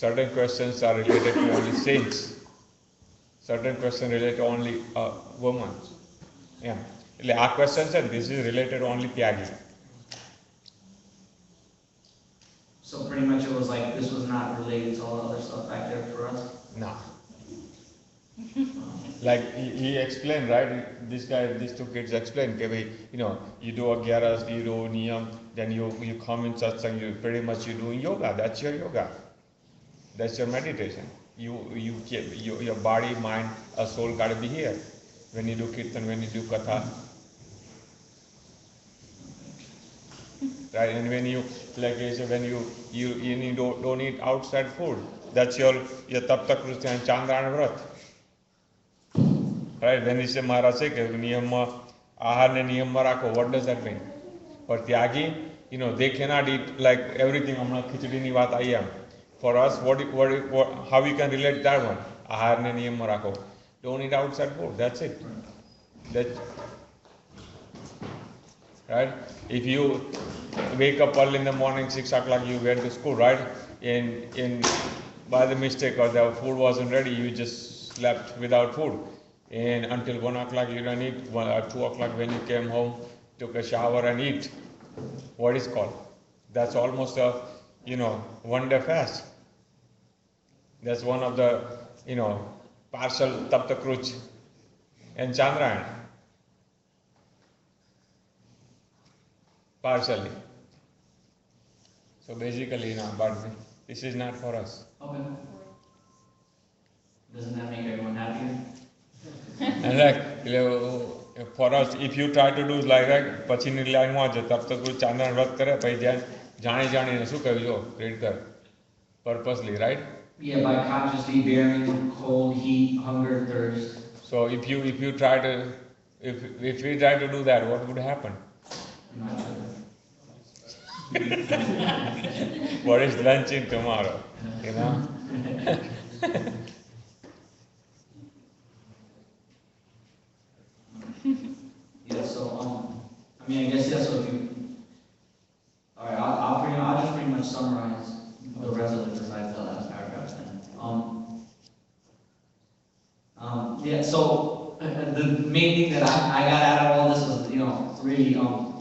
[SPEAKER 1] Certain questions are related to only saints. Certain questions related to only women. Yeah. Our question said this is related to only Tyagi.
[SPEAKER 2] So pretty much it was like this was not related to all the other stuff back there for us?
[SPEAKER 1] No. Like he explained, right? These two kids explained, okay, you do Agyaras, you do Niyam, then you come in satsang, you pretty much you doing yoga. That's your yoga. That's your meditation. Your body, mind, soul gotta be here. When you do kirtan, when you do katha, right? And when you like I say, when you don't eat outside food, that's your tap takrucha and chandrayana vrat. Right? When you say Maharaj say niyama ahar ne niyama rakho, what does that mean? For tyagi, they cannot eat like everything. Amna khichdi ni વાત आई है. For us, how we can relate that one? Ahar ne niyama rakho. Don't eat outside food. That's it. Right? If you wake up early in the morning, 6 o'clock, you went to school, right? And by the mistake or the food wasn't ready, you just slept without food. And until 1 o'clock, you don't eat. 2 o'clock, when you came home, took a shower and eat. What is called? That's almost a, 1 day fast. That's one of the, partial tapta kruch and chandrayana. Partially. So basically, but this is not for us.
[SPEAKER 2] Okay. Doesn't that make everyone happier?
[SPEAKER 1] And like, for us, if you try to do like that, પછીની લાઈનમાં જ તબ તક ચાંદન વ્રત કરે પછી જાણીને શું કહ્યું જો રીડ કર purposely, right?
[SPEAKER 2] Yeah, by consciously bearing cold, heat, hunger, thirst.
[SPEAKER 1] So if you try to if we try to do that, what would happen?
[SPEAKER 2] I'm not sure.
[SPEAKER 1] What is lunching tomorrow? You know?
[SPEAKER 2] Yeah, so, I mean, I guess, yeah, so if you, alright, I'll just pretty much summarize the rest of it besides the last paragraph then. Yeah, so, the main thing that I got out of all this was, you know, really,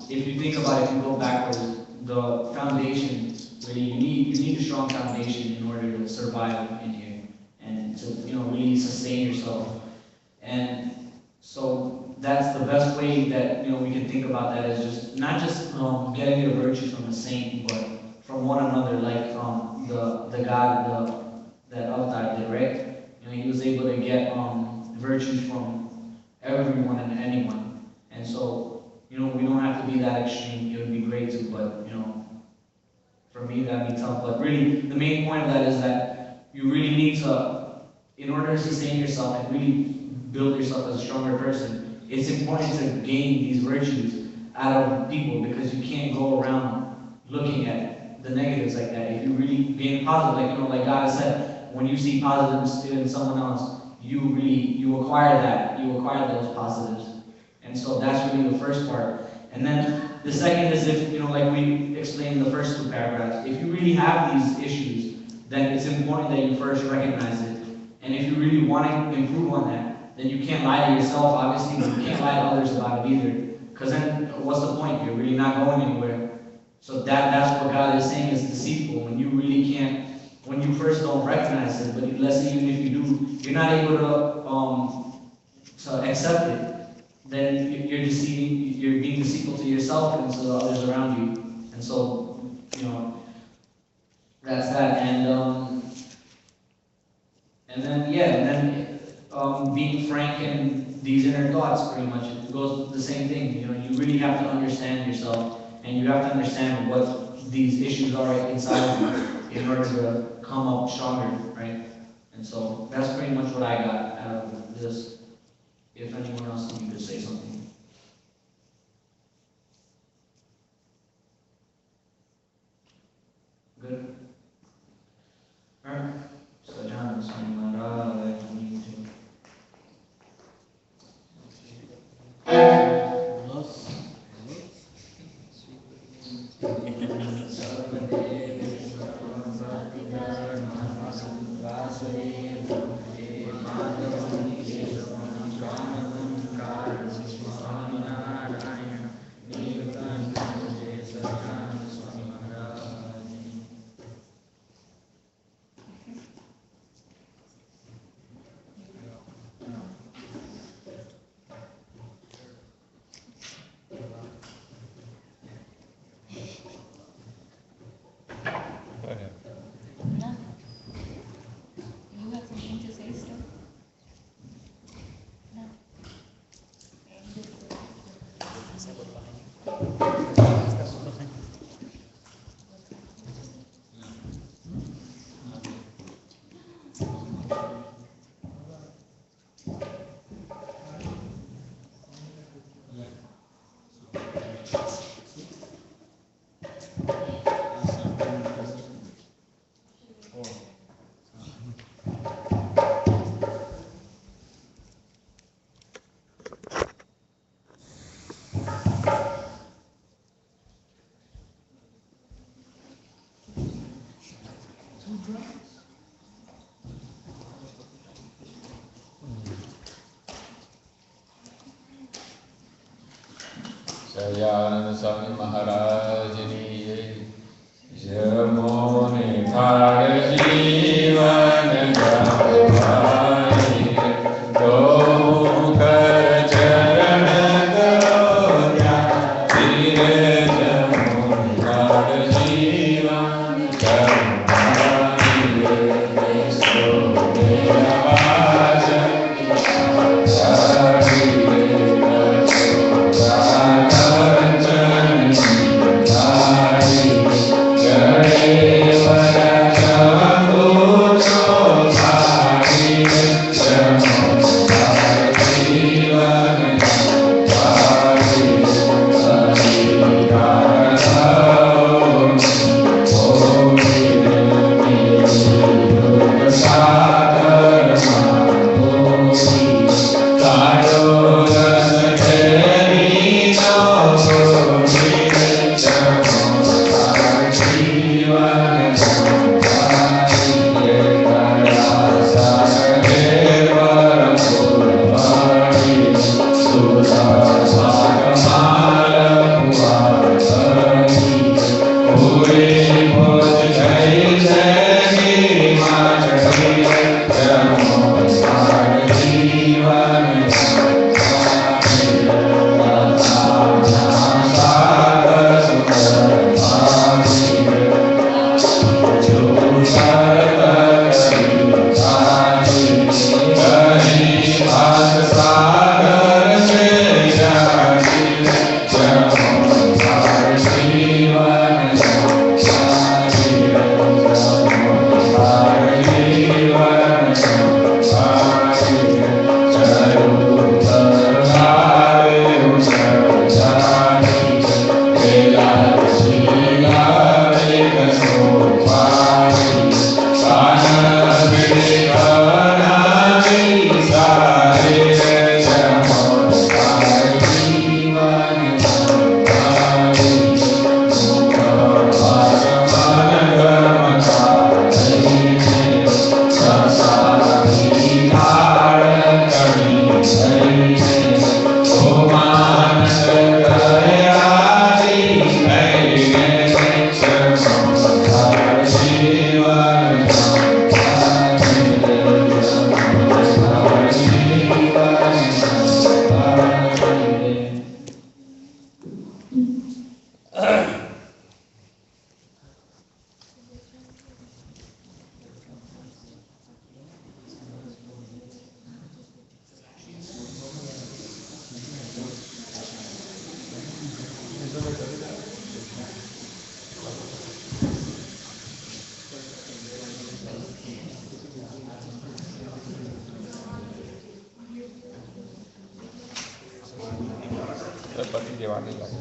[SPEAKER 2] if you think about it, if you go backwards, the foundation, really, you need a strong foundation in order to survive in here, and to, you know, really sustain yourself. And so that's the best way that, you know, we can think about that, is just not just getting your virtues from the saint, but from one another, like the God that Avtar did, right? You know, he was able to get virtues from everyone and anyone. And so, you know, we don't have to be that extreme. It would be great to, but, you know, for me that'd be tough. But really, the main point of that is that you really need to, in order to sustain yourself and really build yourself as a stronger person, it's important to gain these virtues out of people, because you can't go around looking at the negatives like that. If you really gain positive, like, you know, like God has said, when you see positives in someone else, you acquire that, you acquire those positives. And so that's really the first part. And then the second is, if, you know, like we explained in the first two paragraphs, if you really have these issues, then it's important that you first recognize it. And if you really want to improve on that, then you can't lie to yourself, obviously, but you can't lie to others about it either. Because then, what's the point? You're really not going anywhere. So that's what God is saying is deceitful. When you really can't, when you first don't recognize it, but let's say even if you do, you're not able to accept it, then you're deceiving, you're being deceitful to yourself and to the others around you. And so, you know, that's that. And then being frank in these inner thoughts, pretty much, it goes the same thing. You know, you really have to understand yourself, and you have to understand what these issues are inside of you in order to come up stronger, right? And so that's pretty much what I got out of this. If anyone else thinks you could say something. Good? Alright. So John,
[SPEAKER 3] No? You have something to say still? No?
[SPEAKER 1] Sayananda Swami Maharaj Ji Jamone Thar Jivan Gavai Do Kar Charan Doya Dhire Jamone Thar Jivan Gavai So Mera Jai Vara Shambhu પતી જવાની લાગે.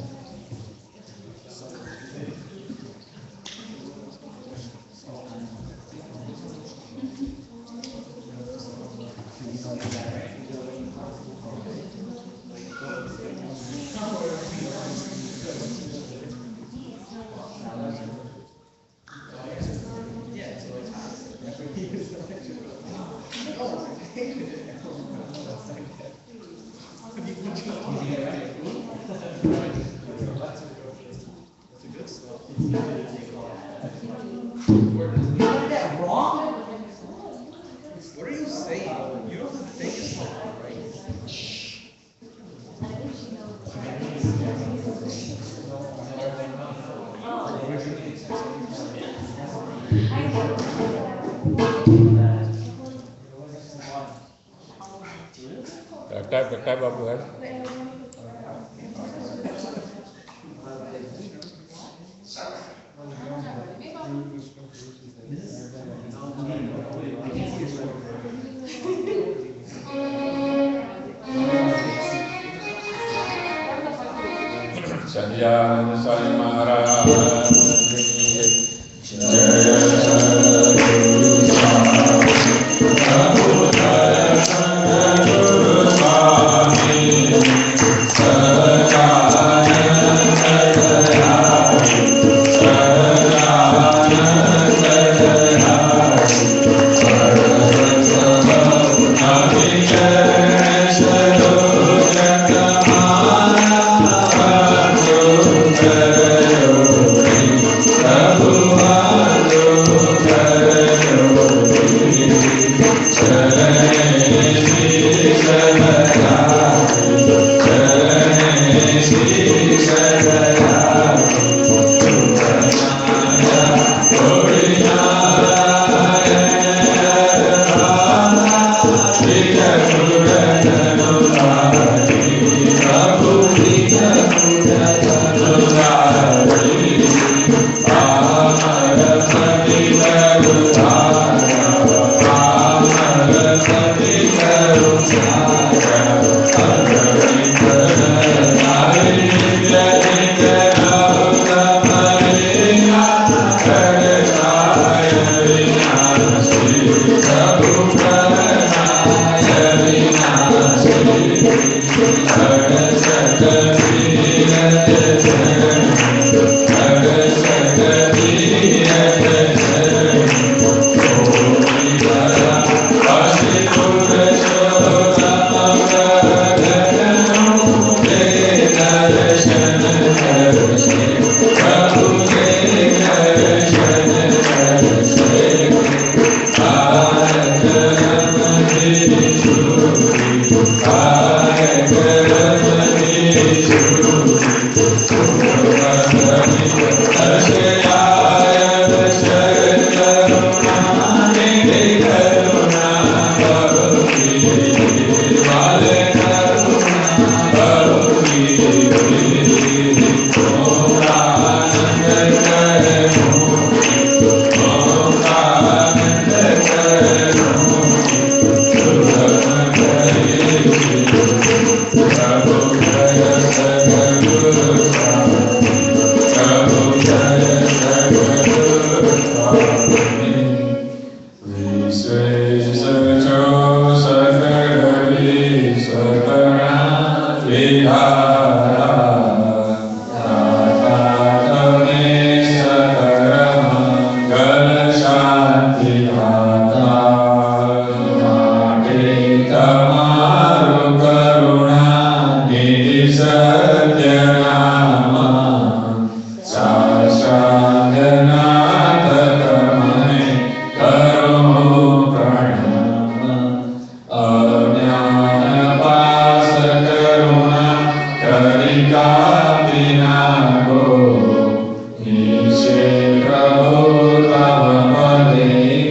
[SPEAKER 11] What are you saying? You don't have to take this stuff, right?
[SPEAKER 1] Type Babu has. Sanjaya Sai Maharaj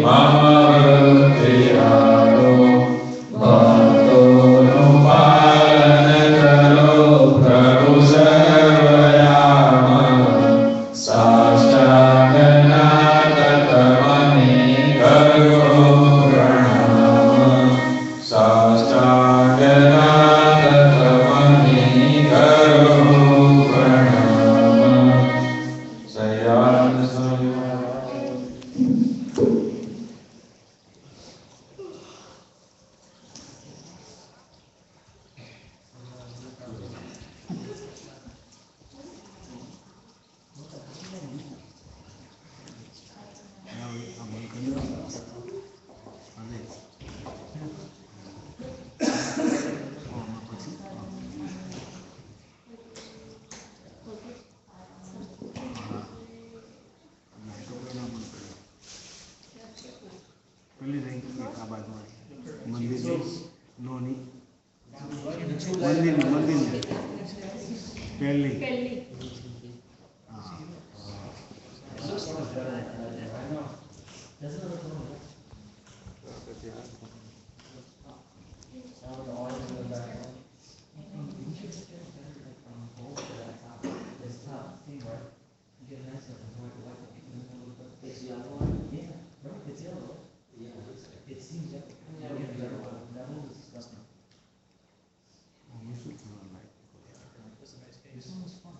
[SPEAKER 1] Mama
[SPEAKER 12] પેલી રહી આ બાજુ મંદિર નોની મંદિર પહેલી હા
[SPEAKER 2] It's yellow. Yeah, right. It's yellow. Yeah. It seems yellow. Yeah, yellow is disgusting. This one was fun.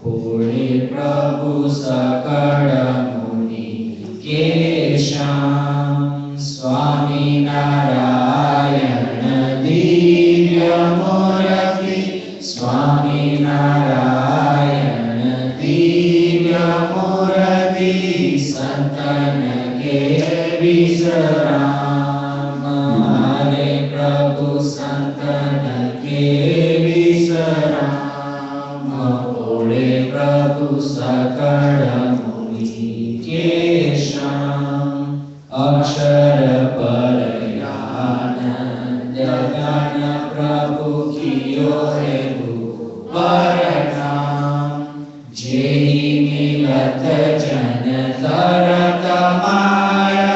[SPEAKER 2] Puri Prabhu Sakara Muni Kesham Swami Narayana Divya Murati Swami Narayana Divya Murati Santana Ke Visaram Hare Prabhu Santana Ke Visaram Pure Prabhu Sakara Muni Kesham Akshara Parayananda Gana Prabhu Kiyo Hebu Paratam Jai Milat Jana Tarata Maya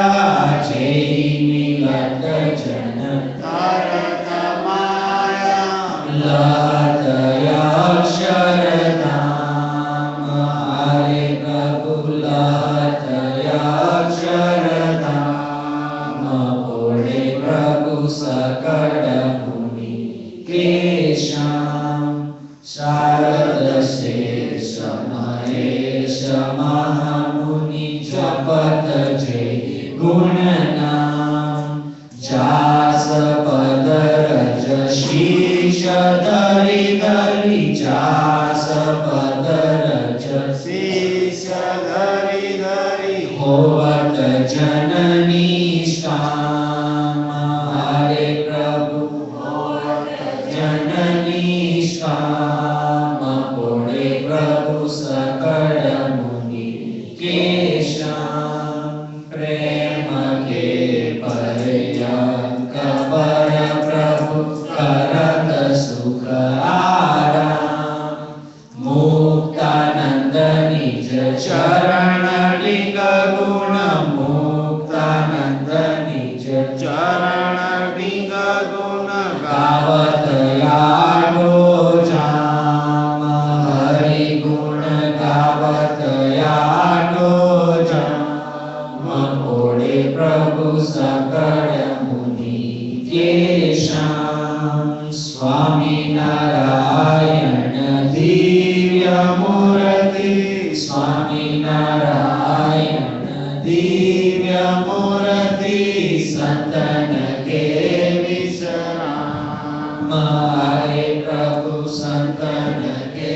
[SPEAKER 2] Jai Milat Jana Tarata Maya Lataya Sharadam Hare Prabhu Lataya Sharadam Pure Prabhu Sakara Muni Kesham Sharada Sesha Mahesha Mahamuni Japata Jai Gunanam Jasa Padaraja Shisha Dari Dari Jasa Padaraja Shisha Dari Dari Hovata Janani Shama Hare Prabhu Hovata Janani Shama Pure Prabhu Sakara Muni Kesham Prema Ke Parayanka Para Prabhu Karata Sukha Aram Muktananda Nija Charana Linga Guna Muktananda Nija Charana Linga Guna Gavataya Gojam तन के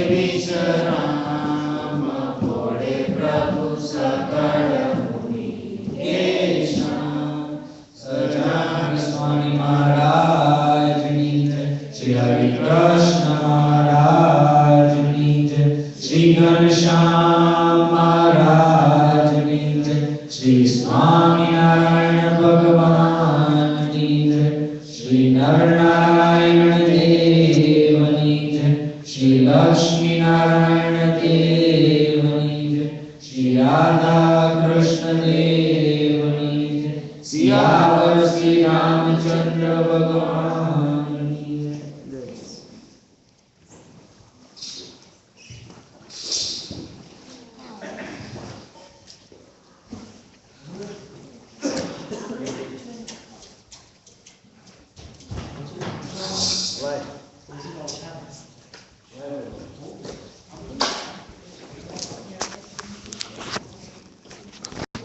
[SPEAKER 2] विश्राम फोड़े प्रभु सकल मुनि के शाम सजन स्वामी महाराज नीत श्री हरि कृष्ण महाराज नीत श्री घनश्याम महाराज नीत श्री स्वामी नारायण भगवान नीत श्री नर नारायण देव नीत श्री लक्ष्मी नारायण देव नीत श्री राधा कृष्ण देव नीत सियावर श्री रामचंद्र भगवान